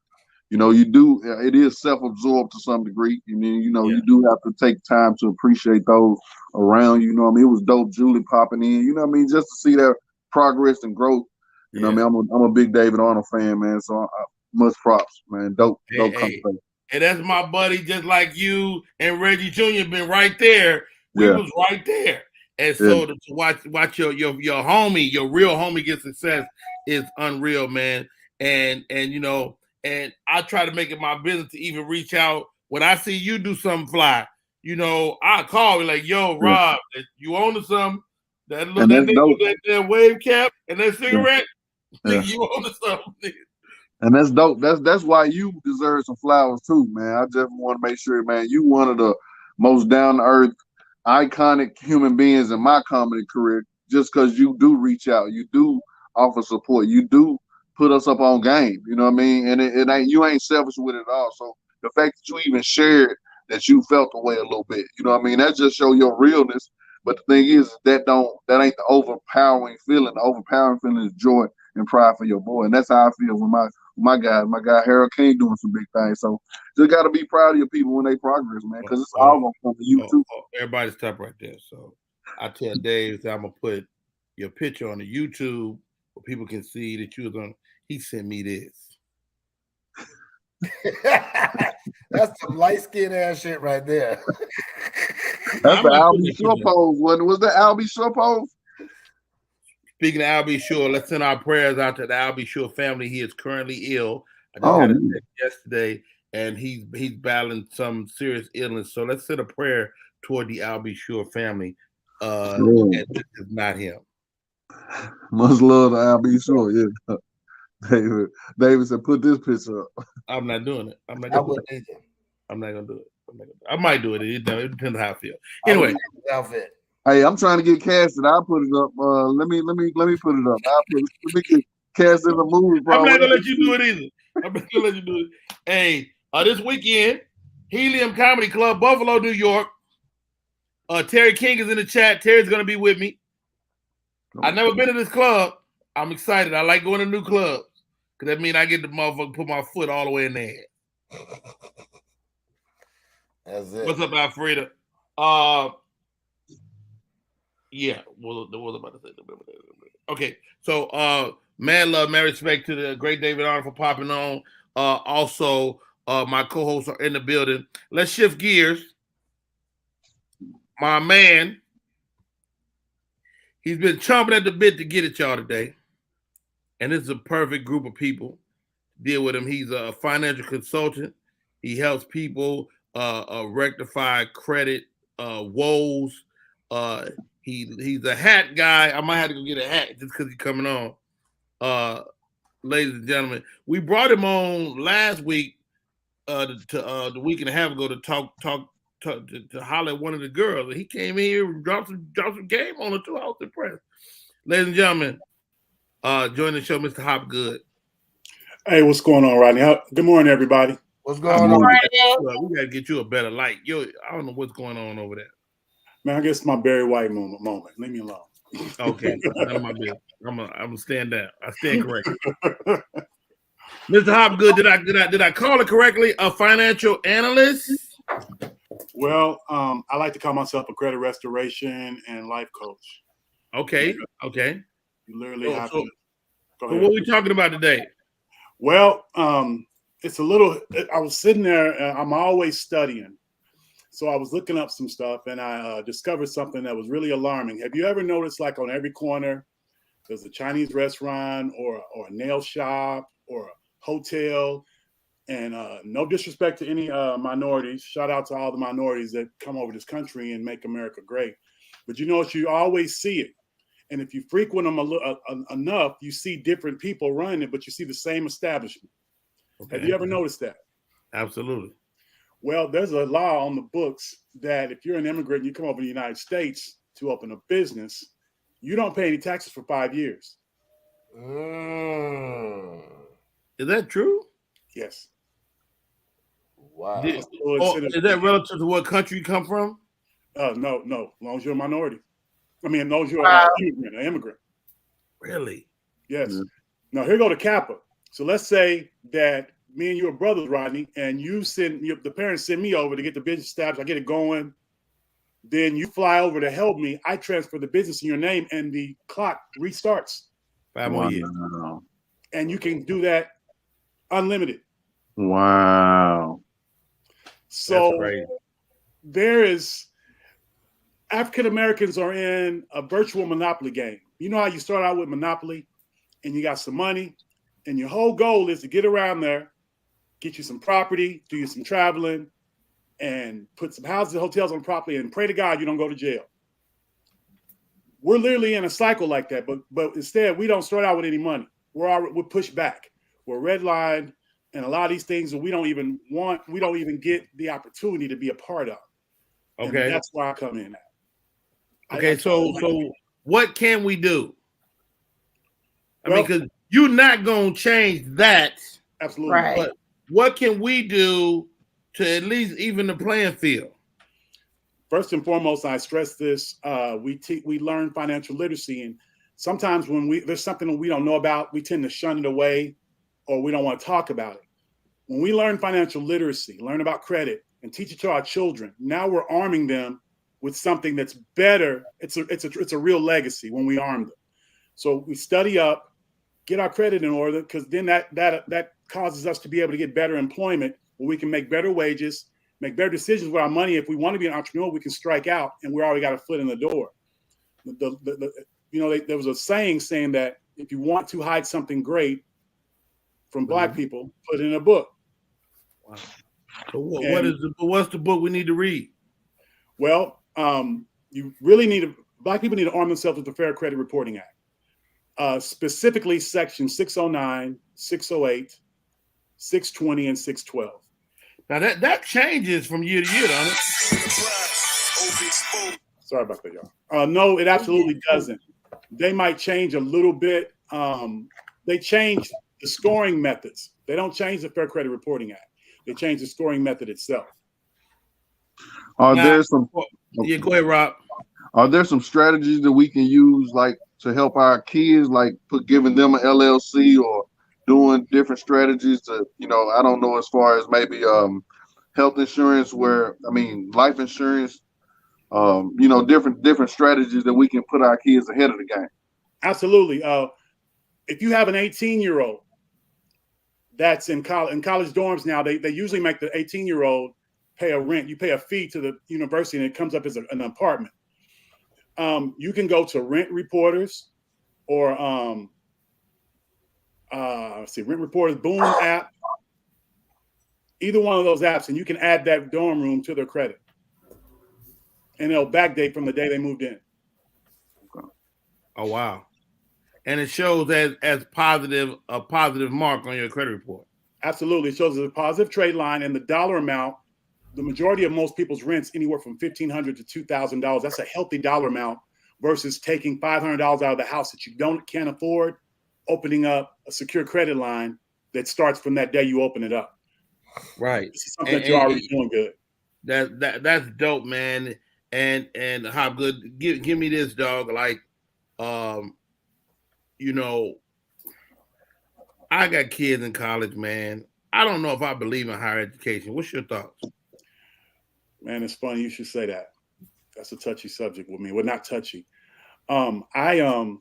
You know, it is self-absorbed to some degree. And then, you know, you do have to take time to appreciate those around you. You know what I mean? It was dope, Julie popping in, you know what I mean? Just to see that progress and growth. You know what I mean? I'm a big David Arnold fan, man. So much props, man. Dope conversation. And that's my buddy, just like you and Reggie Jr. been right there. We was right there. And so to watch your homie, your real homie get success is unreal, man. And you know, and I try to make it my business to even reach out when I see you do something fly. You know, I call you like, yo, Rob, you own to something. That wave cap and that cigarette, you own to something. And that's dope. That's why you deserve some flowers too, man. I just want to make sure, man, you one of the most down to earth, iconic human beings in my comedy career, just because you do reach out, you do offer support, you do put us up on game, you know what I mean? And it ain't, you ain't selfish with it at all. So the fact that you even shared that you felt the way a little bit, you know what I mean? That just show your realness. But the thing is that ain't the overpowering feeling. The overpowering feeling is joy and pride for your boy. And that's how I feel with my guy Harold King doing some big things. So just got to be proud of your people when they progress, man, because it's all going to come to you too. Everybody's tough right there. So I tell Dave that I'm going to put your picture on the YouTube where people can see that you was on. He sent me this. That's some light skin ass shit right there. That's the Albie Shore pose, wasn't it? Was that Albie Shore pose? Speaking of Albie Shore, let's send our prayers out to the Albie Shore family. He is currently ill. I just had a text yesterday, and he's battling some serious illness. So let's send a prayer toward the Albie Shore family. And this is not him. Much love to Albie Shore. Yeah. David said, put this picture up. I'm not doing it. I'm not gonna do it. I might do it. It depends on how I feel. Anyway, outfit. Hey, I'm trying to get casted. I'll put it up. Let me put it up. Let me get casted in the movie. I'm not gonna let you do it either. I'm not gonna let you do it. Hey, this weekend, Helium Comedy Club, Buffalo, New York. Terry King is in the chat. Terry's gonna be with me. I've never been to this club. I'm excited. I like going to new clubs because that means I get the motherfucker put my foot all the way in there. That's it. What's up, Alfreda? Yeah, what was I about to say? Okay, so mad love, mad respect to the great David Arnold for popping on. Also, my co-hosts are in the building. Let's shift gears. My man, he's been chomping at the bit to get at y'all today. And this is a perfect group of people to deal with him. He's a financial consultant. He helps people rectify credit woes. He's a hat guy. I might have to go get a hat just because he's coming on. Ladies and gentlemen, we brought him on last week the week and a half ago to talk to holler at one of the girls. And he came in here and dropped some game on her too. I was impressed. Ladies and gentlemen, join the show, Mr. Hopgood. Hey, what's going on, Rodney? Good morning, everybody. What's going on? We gotta get you a better light. Yo, I don't know what's going on over there. Man, I guess my Barry White moment. Leave me alone. Okay, none of my business. I'm gonna stand down. I stand corrected. Mr. Hopgood, did I call it correctly? A financial analyst? Well, I like to call myself a credit restoration and life coach. Okay. You literally have to. So what are we talking about today? Well, it's a little. I was sitting there. I'm always studying. So I was looking up some stuff, and I discovered something that was really alarming. Have you ever noticed, like on every corner, there's a Chinese restaurant or a nail shop or a hotel? And no disrespect to any minorities. Shout out to all the minorities that come over this country and make America great. But you know what? You always see it. And if you frequent them enough, you see different people running it, but you see the same establishment. Okay. Have you ever noticed that? Absolutely. Well, there's a law on the books that if you're an immigrant and you come over to the United States to open a business, you don't pay any taxes for 5 years. Is that true? Yes. Wow. Is that relative to what country you come from? No. As long as you're a minority. I mean, as long as you're an immigrant. Really? Yes. Mm-hmm. Now, here go to Kappa. So let's say that me and you are brothers, Rodney, and the parents send me over to get the business established. I get it going. Then you fly over to help me. I transfer the business in your name, and the clock restarts. 5 more years. And you can do that unlimited. Wow. So there is African Americans are in a virtual monopoly game. You know how you start out with Monopoly and you got some money and your whole goal is to get around there, get you some property, do you some traveling, and put some houses and hotels on property and pray to God you don't go to jail. We're literally in a cycle like that, but instead we don't start out with any money. We're pushed back. We're redlined, and a lot of these things that we don't even get the opportunity to be a part of. Okay. And that's why I come in at. Okay, so what can we do? I mean, because you're not going to change that. Absolutely. Right. But what can we do to at least even the playing field? First and foremost, I stress this, we learn financial literacy. And sometimes when there's something that we don't know about, we tend to shun it away or we don't want to talk about it. When we learn financial literacy, learn about credit, and teach it to our children, now we're arming them with something that's better. It's a real legacy when we arm them. So we study up, get our credit in order, because then that causes us to be able to get better employment, where we can make better wages, make better decisions with our money. If we want to be an entrepreneur, we can strike out, and we already got a foot in the door. There was a saying that if you want to hide something great from Black people, put it in a book. Wow. So what's the book we need to read? Well, you really Black people need to arm themselves with the Fair Credit Reporting Act, specifically Section 609, 608, 620, and 612. Now that changes from year to year, doesn't it? Sorry about that, y'all. No, it absolutely doesn't. They might change a little bit. They change the scoring methods. They don't change the Fair Credit Reporting Act. They change the scoring method itself. Are there some? Yeah, go ahead, Rob. Are there some strategies that we can use, like to help our kids, like giving them an LLC or doing different strategies to, I don't know, as far as maybe health insurance, life insurance, different strategies that we can put our kids ahead of the game. Absolutely. If you have an 18-year-old that's in college dorms now, they usually make the 18-year-old pay a rent. You pay a fee to the university, and it comes up as an apartment. You can go to Rent Reporters or Rent Reporters, Boom app, either one of those apps, and you can add that dorm room to their credit, and it'll backdate from the day they moved in. Oh wow! And it shows as a positive mark on your credit report. Absolutely, it shows as a positive trade line, and the dollar amount. The majority of most people's rents anywhere from $1,500 to $2,000. That's a healthy dollar amount versus taking $500 out of the house that you can't afford, opening up a secure credit line that starts from that day you open it up. Right. This is something that you're already doing good. That's dope, man. And how good? Give me this, dog. Like, I got kids in college, man. I don't know if I believe in higher education. What's your thoughts? Man, it's funny you should say that. That's a touchy subject with me. Well, not touchy. I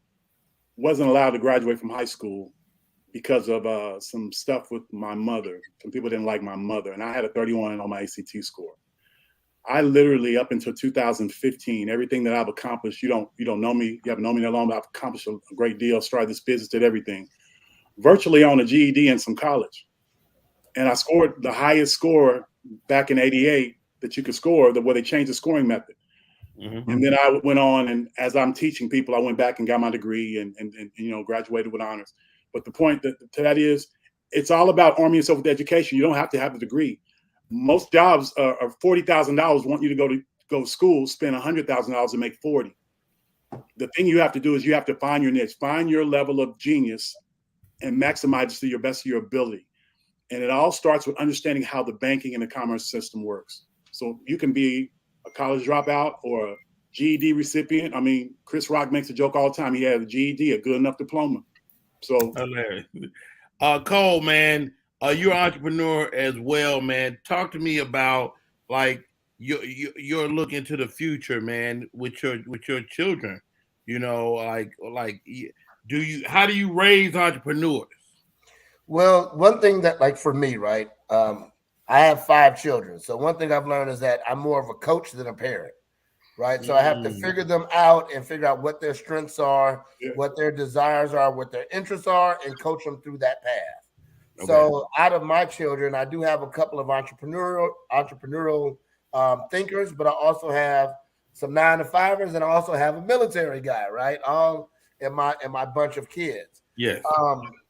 wasn't allowed to graduate from high school because of some stuff with my mother. Some people didn't like my mother, and I had a 31 on my ACT score. I literally, up until 2015, everything that I've accomplished, you don't know me, you haven't known me that long, but I've accomplished a great deal, started this business, did everything, virtually on a GED and some college. And I scored the highest score back in '88 that you could score, where they changed the scoring method. Mm-hmm. And then I went on, and as I'm teaching people, I went back and got my degree and graduated with honors. But the point to that is, it's all about arming yourself with education. You don't have to have the degree. Most jobs are $40,000, want you to go to school, spend $100,000 and make $40,000. The thing you have to do is you have to find your niche, find your level of genius, and maximize it to your best of your ability. And it all starts with understanding how the banking and the commerce system works. So you can be a college dropout or a GED recipient. I mean, Chris Rock makes a joke all the time. He had a GED, a good enough diploma. So, hilarious. Cole, man, you're an entrepreneur as well, man. Talk to me about like your look into the future, man, with your children. How do you raise entrepreneurs? Well, one thing that, like, for me, right? I have 5 children. So one thing I've learned is that I'm more of a coach than a parent, right? So I have to figure them out and figure out what their strengths are, what their desires are, what their interests are, and coach them through that path. Okay. So out of my children, I do have a couple of entrepreneurial thinkers, but I also have some 9-to-5ers, and I also have a military guy, right? All in my bunch of kids. Yes.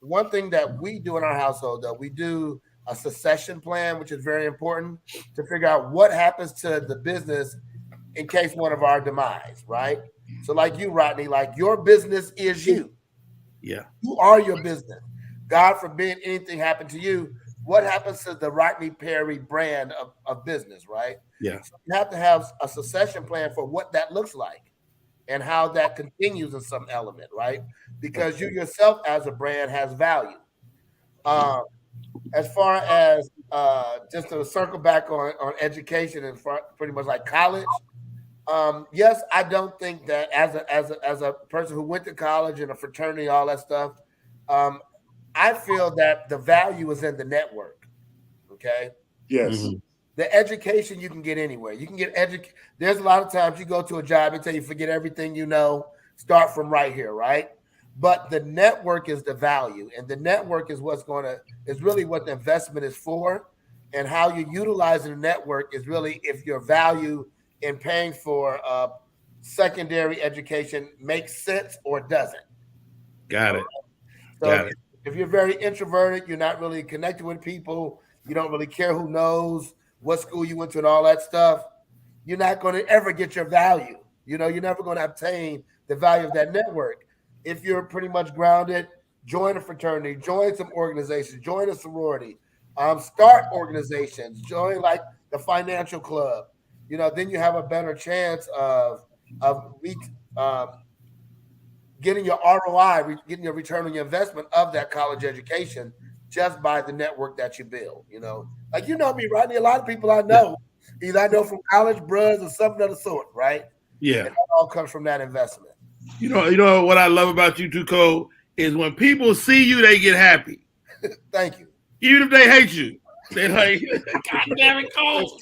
One thing that we do in our household, though, we do a succession plan, which is very important to figure out what happens to the business in case one of our demise, right? So like you, Rodney, like your business is you. Yeah. You are your business. God forbid anything happened to you. What happens to the Rodney Perry brand of business, right? Yeah. So you have to have a succession plan for what that looks like and how that continues in some element, right? Because you yourself as a brand has value. As far as just to circle back on education and pretty much like college, yes, I don't think that as a person who went to college and a fraternity, all that stuff, I feel that the value is in the network. Okay. Yes. Mm-hmm. The education you can get anywhere. You can get There's a lot of times you go to a job and tell you forget everything you know, start from right here, right? But the network is the value, and the network is is really what the investment is for, and how you're utilizing the network is really if your value in paying for secondary education makes sense or doesn't. Got it. So if you're very introverted, you're not really connected with people, you don't really care who knows what school you went to and all that stuff, you're not going to ever get your value. You know, you're never going to obtain the value of that network. If you're pretty much grounded, join a fraternity, join some organizations, join a sorority, start organizations, join like the financial club. You know, then you have a better chance of getting your ROI, getting your return on your investment of that college education just by the network that you build. You know, like you know me, Rodney. A lot of people I know, either I know from college, bros, or something of the sort, right? Yeah, and that all comes from that investment. You know what I love about you too, Cole, is when people see you, they get happy. Thank you. Even if they hate you, they're like, "God damn it, Cole!"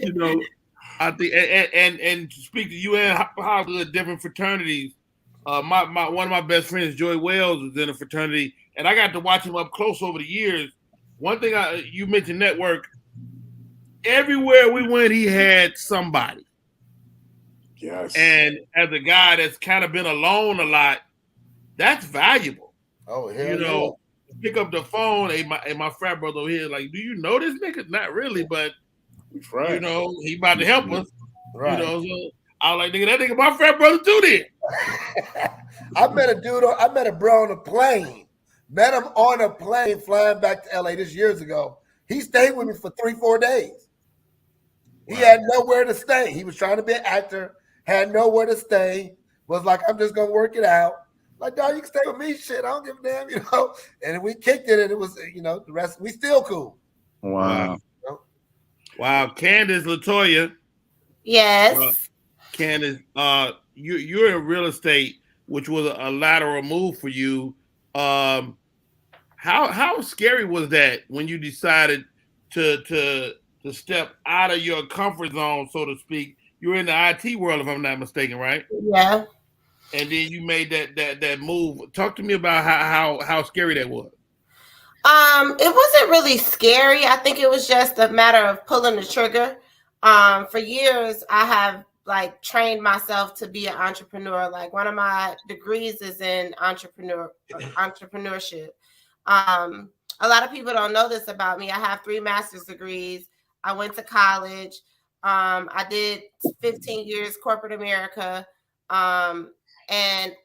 You know. I think, and to speak to you and how the different fraternities. My one of my best friends, Joy Wells, was in a fraternity, and I got to watch him up close over the years. One thing you mentioned network. Everywhere we went, he had somebody. Yes. And as a guy that's kind of been alone a lot, that's valuable. Oh, you know, pick up the phone. Hey, my frat brother over here, like, do you know this nigga? Not really, but you know, he about to help us. Right. You know, so I was like, nigga, that nigga my frat brother too then. I met a bro on a plane. Met him on a plane flying back to LA this years ago. He stayed with me for 3-4 days. Wow. He had nowhere to stay. He was trying to be an actor, had nowhere to stay, was like, I'm just gonna work it out. Like, dog, you can stay with me, shit. I don't give a damn, you know. And we kicked it, and it was, you know, the rest, we still cool. Wow. Wow. Candace Latoya. Yes. Candace, you're in real estate, which was a lateral move for you. How scary was that when you decided to step out of your comfort zone, so to speak? You were in the IT world, if I'm not mistaken, right? Yeah. And then you made that move. Talk to me about how scary that was. It wasn't really scary. I think it was just a matter of pulling the trigger. For years, I have like trained myself to be an entrepreneur. Like one of my degrees is in entrepreneurship. A lot of people don't know this about me. I have 3 master's degrees. I went to college. I did 15 years corporate America. And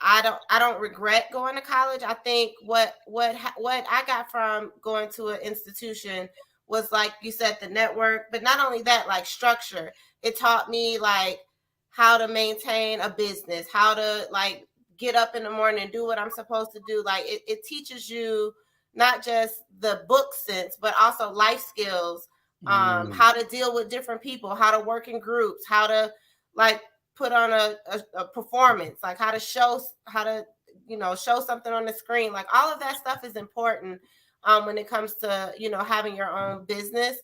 I don't regret going to college. I think what I got from going to an institution was, like you said, the network, but not only that, like structure. It taught me like how to maintain a business, how to like get up in the morning and do what I'm supposed to do. Like it teaches you not just the book sense, but also life skills, how to deal with different people, how to work in groups, how to like put on a performance, like how to show something on the screen. Like all of that stuff is important when it comes to, you know, having your own business.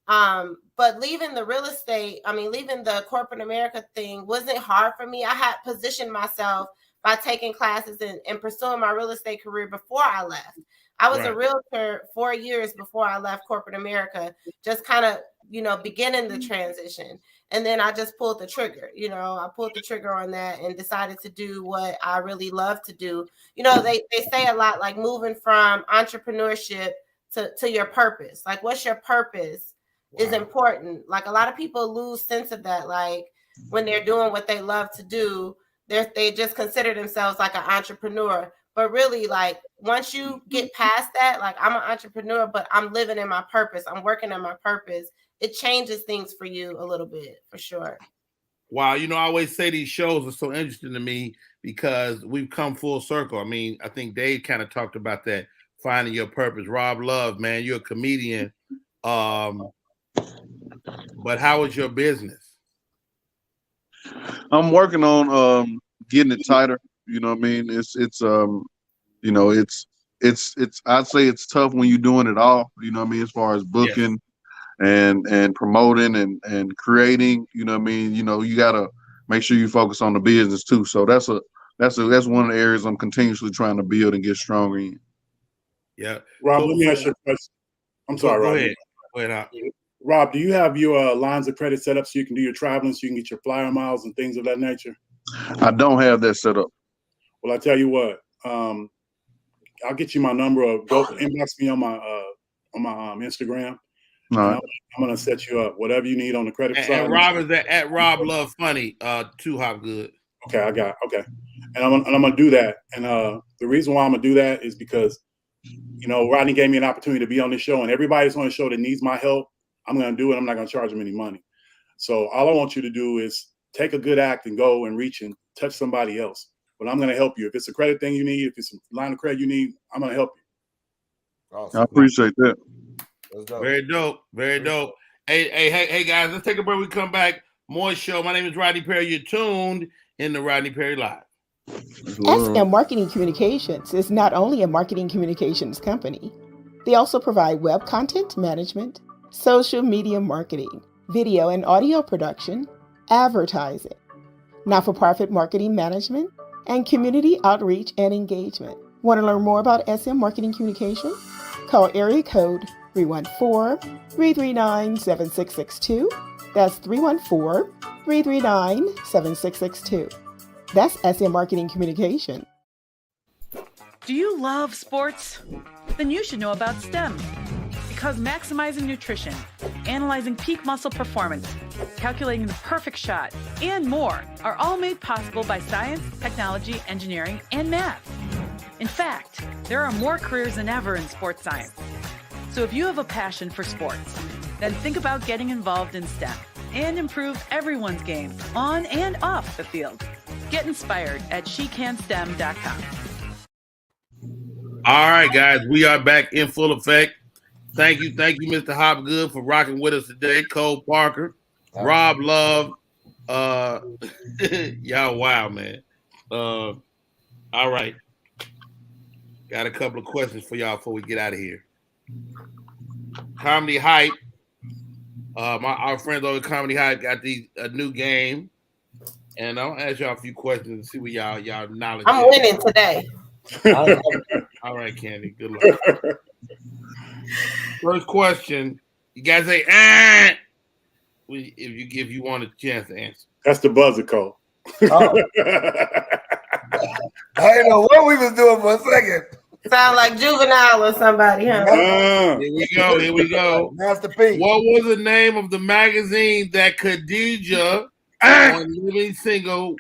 But leaving the real estate, leaving the corporate America thing wasn't hard for me. I had positioned myself by taking classes and pursuing my real estate career before I left. I was a realtor 4 years before I left corporate America, just kind of, you know, beginning the transition. And then I just pulled the trigger, you know, I pulled the trigger on that and decided to do what I really love to do. You know, they say a lot, like moving from entrepreneurship to your purpose. Like, what's your purpose is important. Like a lot of people lose sense of that. Like when they're doing what they love to do, they just consider themselves like an entrepreneur. But really, like once you get past that, like I'm an entrepreneur, but I'm living in my purpose. I'm working on my purpose. It changes things for you a little bit, for sure. Wow. You know, I always say these shows are so interesting to me because we've come full circle. I mean, I think Dave kind of talked about that, finding your purpose. Rob Love, man, you're a comedian. But how is your business? I'm working on getting it tighter. You know what I mean? You know, I'd say it's tough when you're doing it all, you know what I mean, as far as booking and promoting and creating, you know what I mean? You know, you gotta make sure you focus on the business too. So that's one of the areas I'm continuously trying to build and get stronger in. Yeah. Rob, let me ask you a question. I'm sorry, go Rob. ahead. Go ahead. Rob, do you have your lines of credit set up so you can do your traveling, so you can get your flyer miles and things of that nature? I don't have that set up. Well, I tell you what, I'll get you my number, or go inbox me on my Instagram. All right. I'm gonna set you up whatever you need on the credit side. And Rob is at Rob Love Funny, too hop good. Okay, and I'm gonna do that. And the reason why I'm gonna do that is because, you know, Rodney gave me an opportunity to be on this show, and everybody's on the show that needs my help, I'm gonna do it. I'm not gonna charge them any money. So all I want you to do is take a good act and go and reach and touch somebody else. But I'm gonna help you. If it's a credit thing you need, if it's a line of credit you need, I'm gonna help you. Awesome. I appreciate that. Very dope. Very dope. Hey, guys, let's take a break. We come back. More show. My name is Rodney Perry. You're tuned in the Rodney Perry Live. SM Marketing Communications is not only a marketing communications company. They also provide web content management, social media marketing, video and audio production, advertising, not-for-profit marketing management, and community outreach and engagement. Want to learn more about SM Marketing Communications? Call area code 314-339-7662. That's 314-339-7662. That's SM Marketing Communication. Do you love sports? Then you should know about STEM. Because maximizing nutrition, analyzing peak muscle performance, calculating the perfect shot, and more are all made possible by science, technology, engineering, and math. In fact, there are more careers than ever in sports science. So if you have a passion for sports, then think about getting involved in STEM and improve everyone's game on and off the field. Get inspired at shecanstem.com. All right, guys, we are back in full effect. Thank you, Mr. Hopgood, for rocking with us today. Cole Parker, Rob Love. Y'all, wow, man. All right. Got a couple of questions for y'all before we get out of here. Comedy Hype. Our friends over at Comedy Hype got a new game. And I'll ask y'all a few questions and see what y'all knowledge I'm winning today. All right, Candy. Good luck. First question. You guys say, if you want a chance to answer. That's the buzzer call. Oh. I didn't know what we was doing for a second. Sound like Juvenile or somebody, huh? Here we go. Master P. What was the name of the magazine that Khadijah on Living Single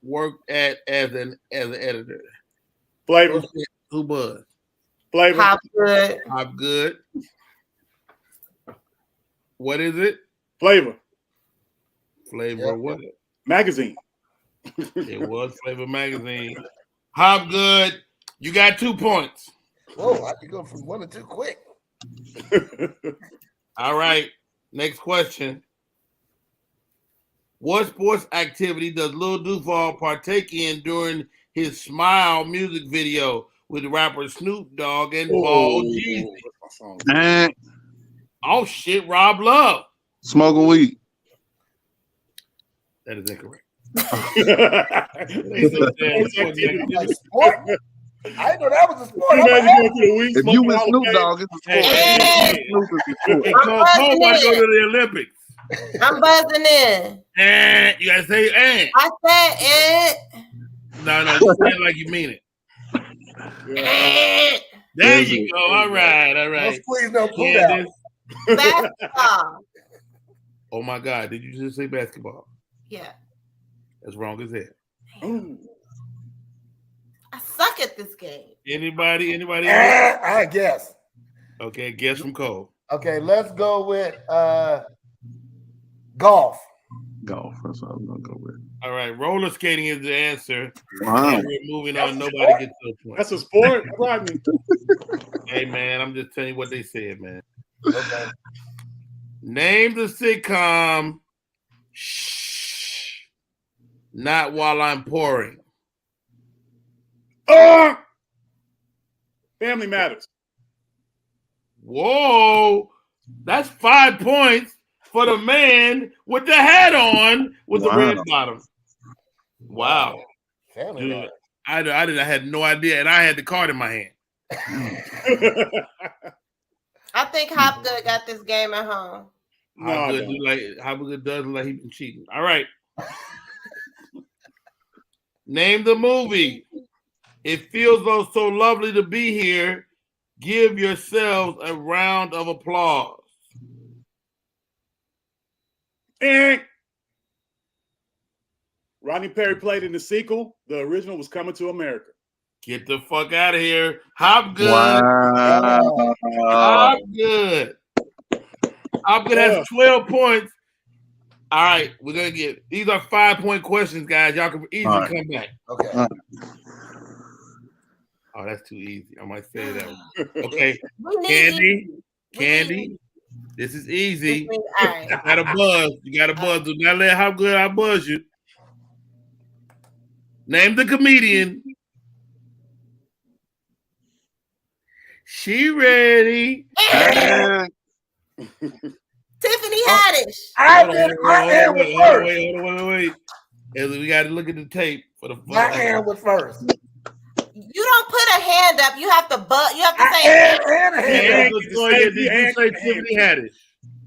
worked at as an editor? Flavor. Who was? Flavor. Hopgood. What is it? Flavor. What? Magazine. It was Flavor Magazine. Hopgood, you got 2 points. Whoa, I could go from 1 to 2 quick. All right. Next question. What sports activity does Lil Duval partake in during his Smile music video with rapper Snoop Dogg and Ball Jeezy? Oh shit, Rob Love. Smoking weed. That is incorrect. Sport? I didn't know that was a sport. If you with Snoop Dogg, it's a sport. Cole might go to the Olympics. I'm buzzing in. And you gotta say and. I said it. No, you say it like you mean it. There you go. All right. No squeeze, no pull Candace. Basketball. Oh my God! Did you just say basketball? Yeah. That's wrong as hell. I suck at this game. Anybody? I guess. Okay, guess from Cole. Okay, let's go with golf. Golf. That's what I was gonna go with. All right, roller skating is the answer. Wow. And we're moving on. Nobody gets those points. That's a sport, Rodney. Hey man, I'm just telling you what they said, man. Okay. Name the sitcom. Shh. Not while I'm pouring. Family Matters. Whoa, that's 5 points for the man with the hat on with the red bottom. Wow. Dude, I had no idea, and I had the card in my hand. I think Hopgood got this game at home. Hopgood does look like he's been cheating. All right. Name the movie. It feels so lovely to be here. Give yourselves a round of applause. Rodney Perry played in the sequel. The original was Coming to America. Get the fuck out of here. Hopgood. Wow. Hopgood. Hopgood has 12 points. All right, we're going to get, these are 5-point questions, guys. Y'all can easily come back. Okay. Oh, that's too easy. I might say that one. Okay. Candy. This is easy. You got a buzz. Do not let Hopgood outbuzz you. Name the comedian. She ready. Tiffany Haddish. Wait. We got to look at the tape for the. My hand was first. You don't put a hand up. You have to You have to say. Did you say Tiffany Haddish?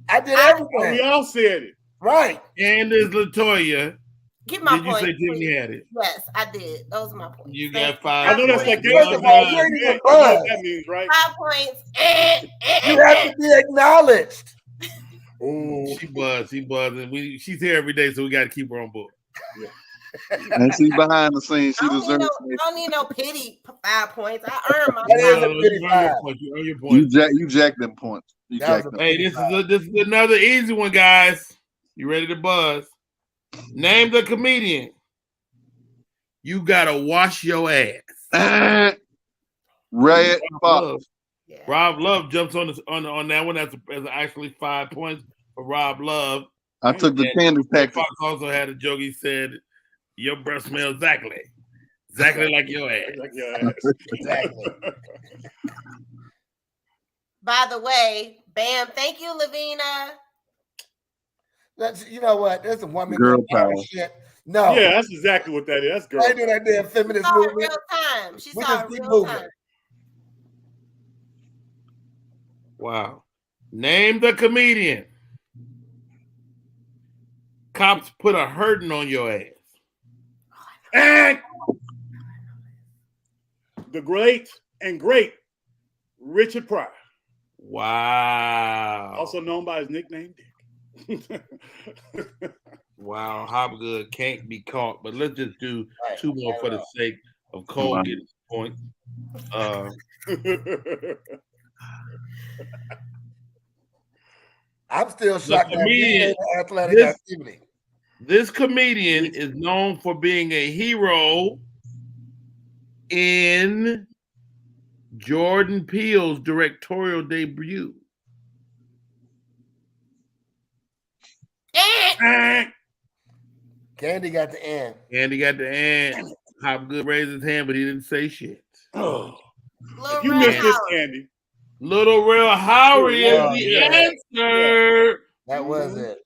I did everything. We all said it. Right. Candace LaToya. Get my point. point. Did you say Tiffany Haddish? Yes, I did. Those are my points. You got 5. I know that's like you ain't even what that means, right? 5 points. You have to be acknowledged. She buzzing. She's here every day, so we got to keep her on board. Yeah. And she's behind the scenes. She deserves it. I don't need no pity 5 points. I earned my points. You earn your points. You jacked them points. Hey, this is another easy one, guys. You ready to buzz? Name the comedian. You gotta wash your ass. Red Fox. Rob Love jumps on that one. That's actually 5 points for Rob Love. I took the candy pack. Fox also had a joke. He said, "Your breath smells exactly like your ass." Exactly. By the way, bam! Thank you, Lavina. You know what? That's a woman girl power shit. No. Yeah, that's exactly what that is. That's girl. They do that damn feminist movement. Real time. She We saw just it keep real moving. time. Wow. Name the comedian. Cops put a hurting on your ass. And the great Richard Pryor. Wow. Also known by his nickname Dick. Wow, Hopgood can't be caught, but let's just do 2 more for the sake of Cole getting points. I'm still shocked comedian, at athletic activity. This comedian is known for being a hero in Jordan Peele's directorial debut. Candy got the end. Hopgood raised his hand, but he didn't say shit. Oh. You missed this, Candy. Little Real Howie is the answer. That was it.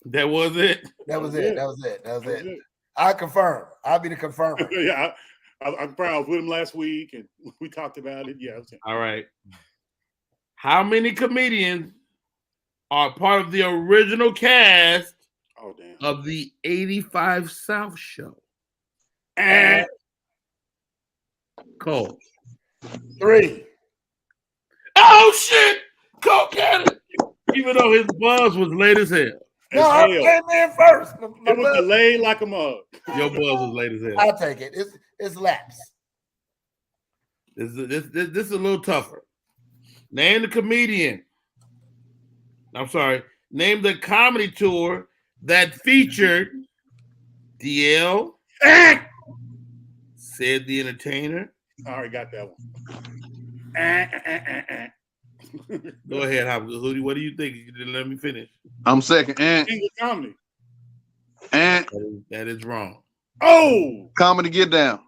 That was it. That was it. I confirm. I'll be the confirmer. Yeah, I'm proud. I was with him last week, and we talked about it. Yeah. All right. How many comedians are part of the original cast of the 85 South show? And Cole. 3. Oh shit! Cole got it. Even though his buzz was late as hell. No, I came in first. It was delayed like a mug. Your buzz was late as hell. I'll take it. It's laps. This is a little tougher. Name the comedian. I'm sorry. Name the comedy tour that featured DL, Said the Entertainer. I already got that one. Go ahead, Hopgood. What do you think? You didn't let me finish. I'm second. English comedy. And that is wrong. Oh, Comedy Get Down.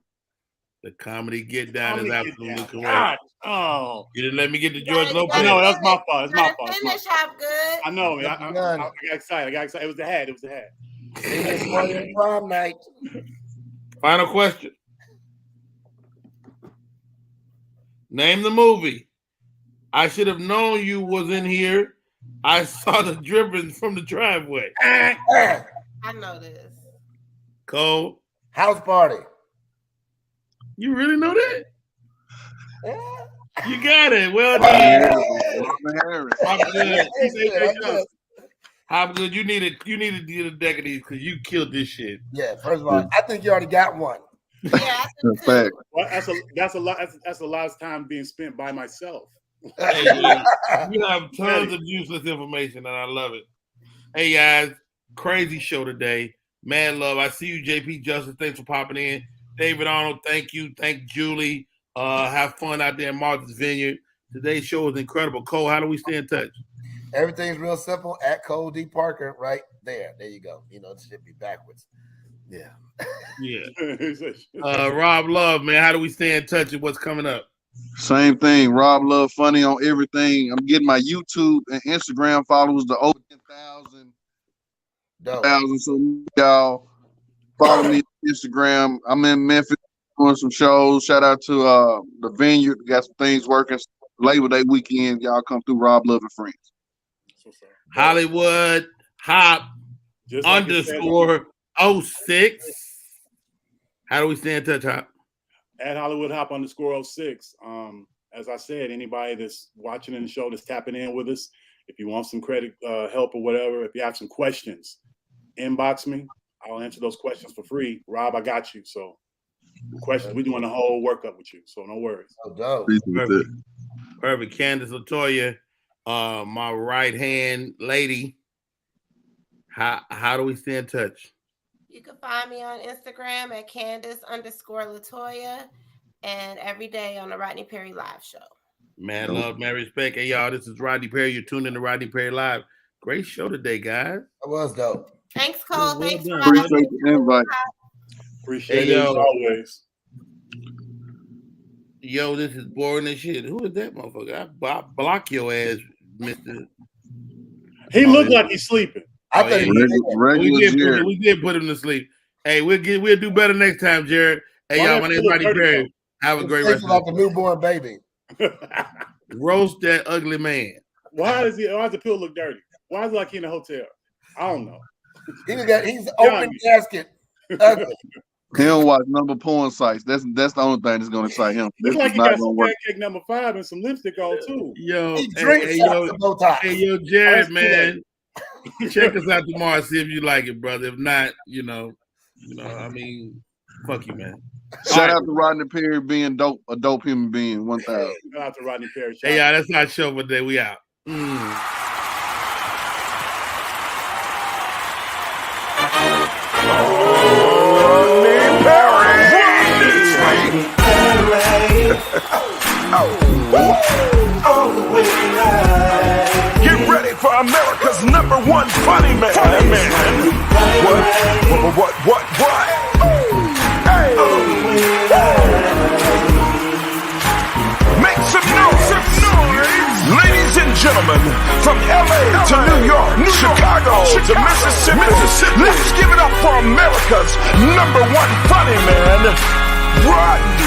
The comedy get down is absolutely correct. God. Oh. You didn't let me get to George Lopez. I know, that's my fault. It's my fault. Finish up good. I know. I got excited. It was the hat. Prom night. Final question. Name the movie. I should have known you was in here. I saw the dripping from the driveway. I know this. Cole. House Party. You really know that? You got it. Well done. Hopgood, you need to get a deck of these because you killed this shit. Yeah, first of all, I think you already got one. Yeah, fact. Well, that's a lot of time being spent by myself. Hey, you have tons of useless information, and I love it. Hey guys, crazy show today. Mad love. I see you, JP Justice. Thanks for popping in. David Arnold, thank you. Thank Julie. Have fun out there in Martha's Vineyard. Today's show was incredible. Cole, how do we stay in touch? Everything's real simple at Cole D. Parker right there. There you go. You know, it should be backwards. Yeah. Yeah. Rob Love, man, how do we stay in touch with what's coming up? Same thing. Rob Love Funny on everything. I'm getting my YouTube and Instagram followers to over 10,000. So y'all follow me on Instagram. I'm in Memphis doing some shows. Shout out to the Vineyard. Got some things working. Labor Day weekend. Y'all come through. Rob Love and Friends. Hollywood Hop _ 06. How do we stay in touch, Hop? At Hollywood Hop _ 06. As I said, anybody that's watching in the show that's tapping in with us, if you want some credit help or whatever, if you have some questions, inbox me. I'll answer those questions for free. Rob, I got you. So questions, we're doing the whole workup with you. So no worries. Oh, dope. Perfect. Candace Latoya, my right hand lady. How do we stay in touch? You can find me on Instagram at Candace _ Latoya and every day on the Rodney Perry Live Show. Man, love, man, respect. Hey, y'all, this is Rodney Perry. You're tuned in to Rodney Perry Live. Great show today, guys. It was dope. Thanks, Cole. Thanks for Appreciate the invite. Appreciate it as always. Yo, this is boring as shit. Who is that motherfucker? I block your ass, Mr. He looked like he's sleeping. I think we did put him to sleep. Hey, we'll do better next time, Jared. Hey, y'all, my name's Rodney Perry. Have a great rest. Like a newborn baby. Roast that ugly man. Why does the pill look dirty? Why is it like he in a hotel? I don't know. He's open casket. Ugly. He don't watch number porn sites. That's the only thing that's gonna excite him. It's like he got some pancake number 5 and some lipstick on too. Yo, yo, Jared, man. Check us out tomorrow. See if you like it, brother. If not, I mean, fuck you, man. Shout out to Rodney Perry being a dope human being. 1,000. Shout out to Rodney Perry. Hey, y'all, that's our show for today. We out. Get ready for America's #1 funny man. What? Hey. Make some noise. Ladies and gentlemen, from LA to New York, Chicago to Mississippi, let's give it up for America's #1 funny man, Rodney.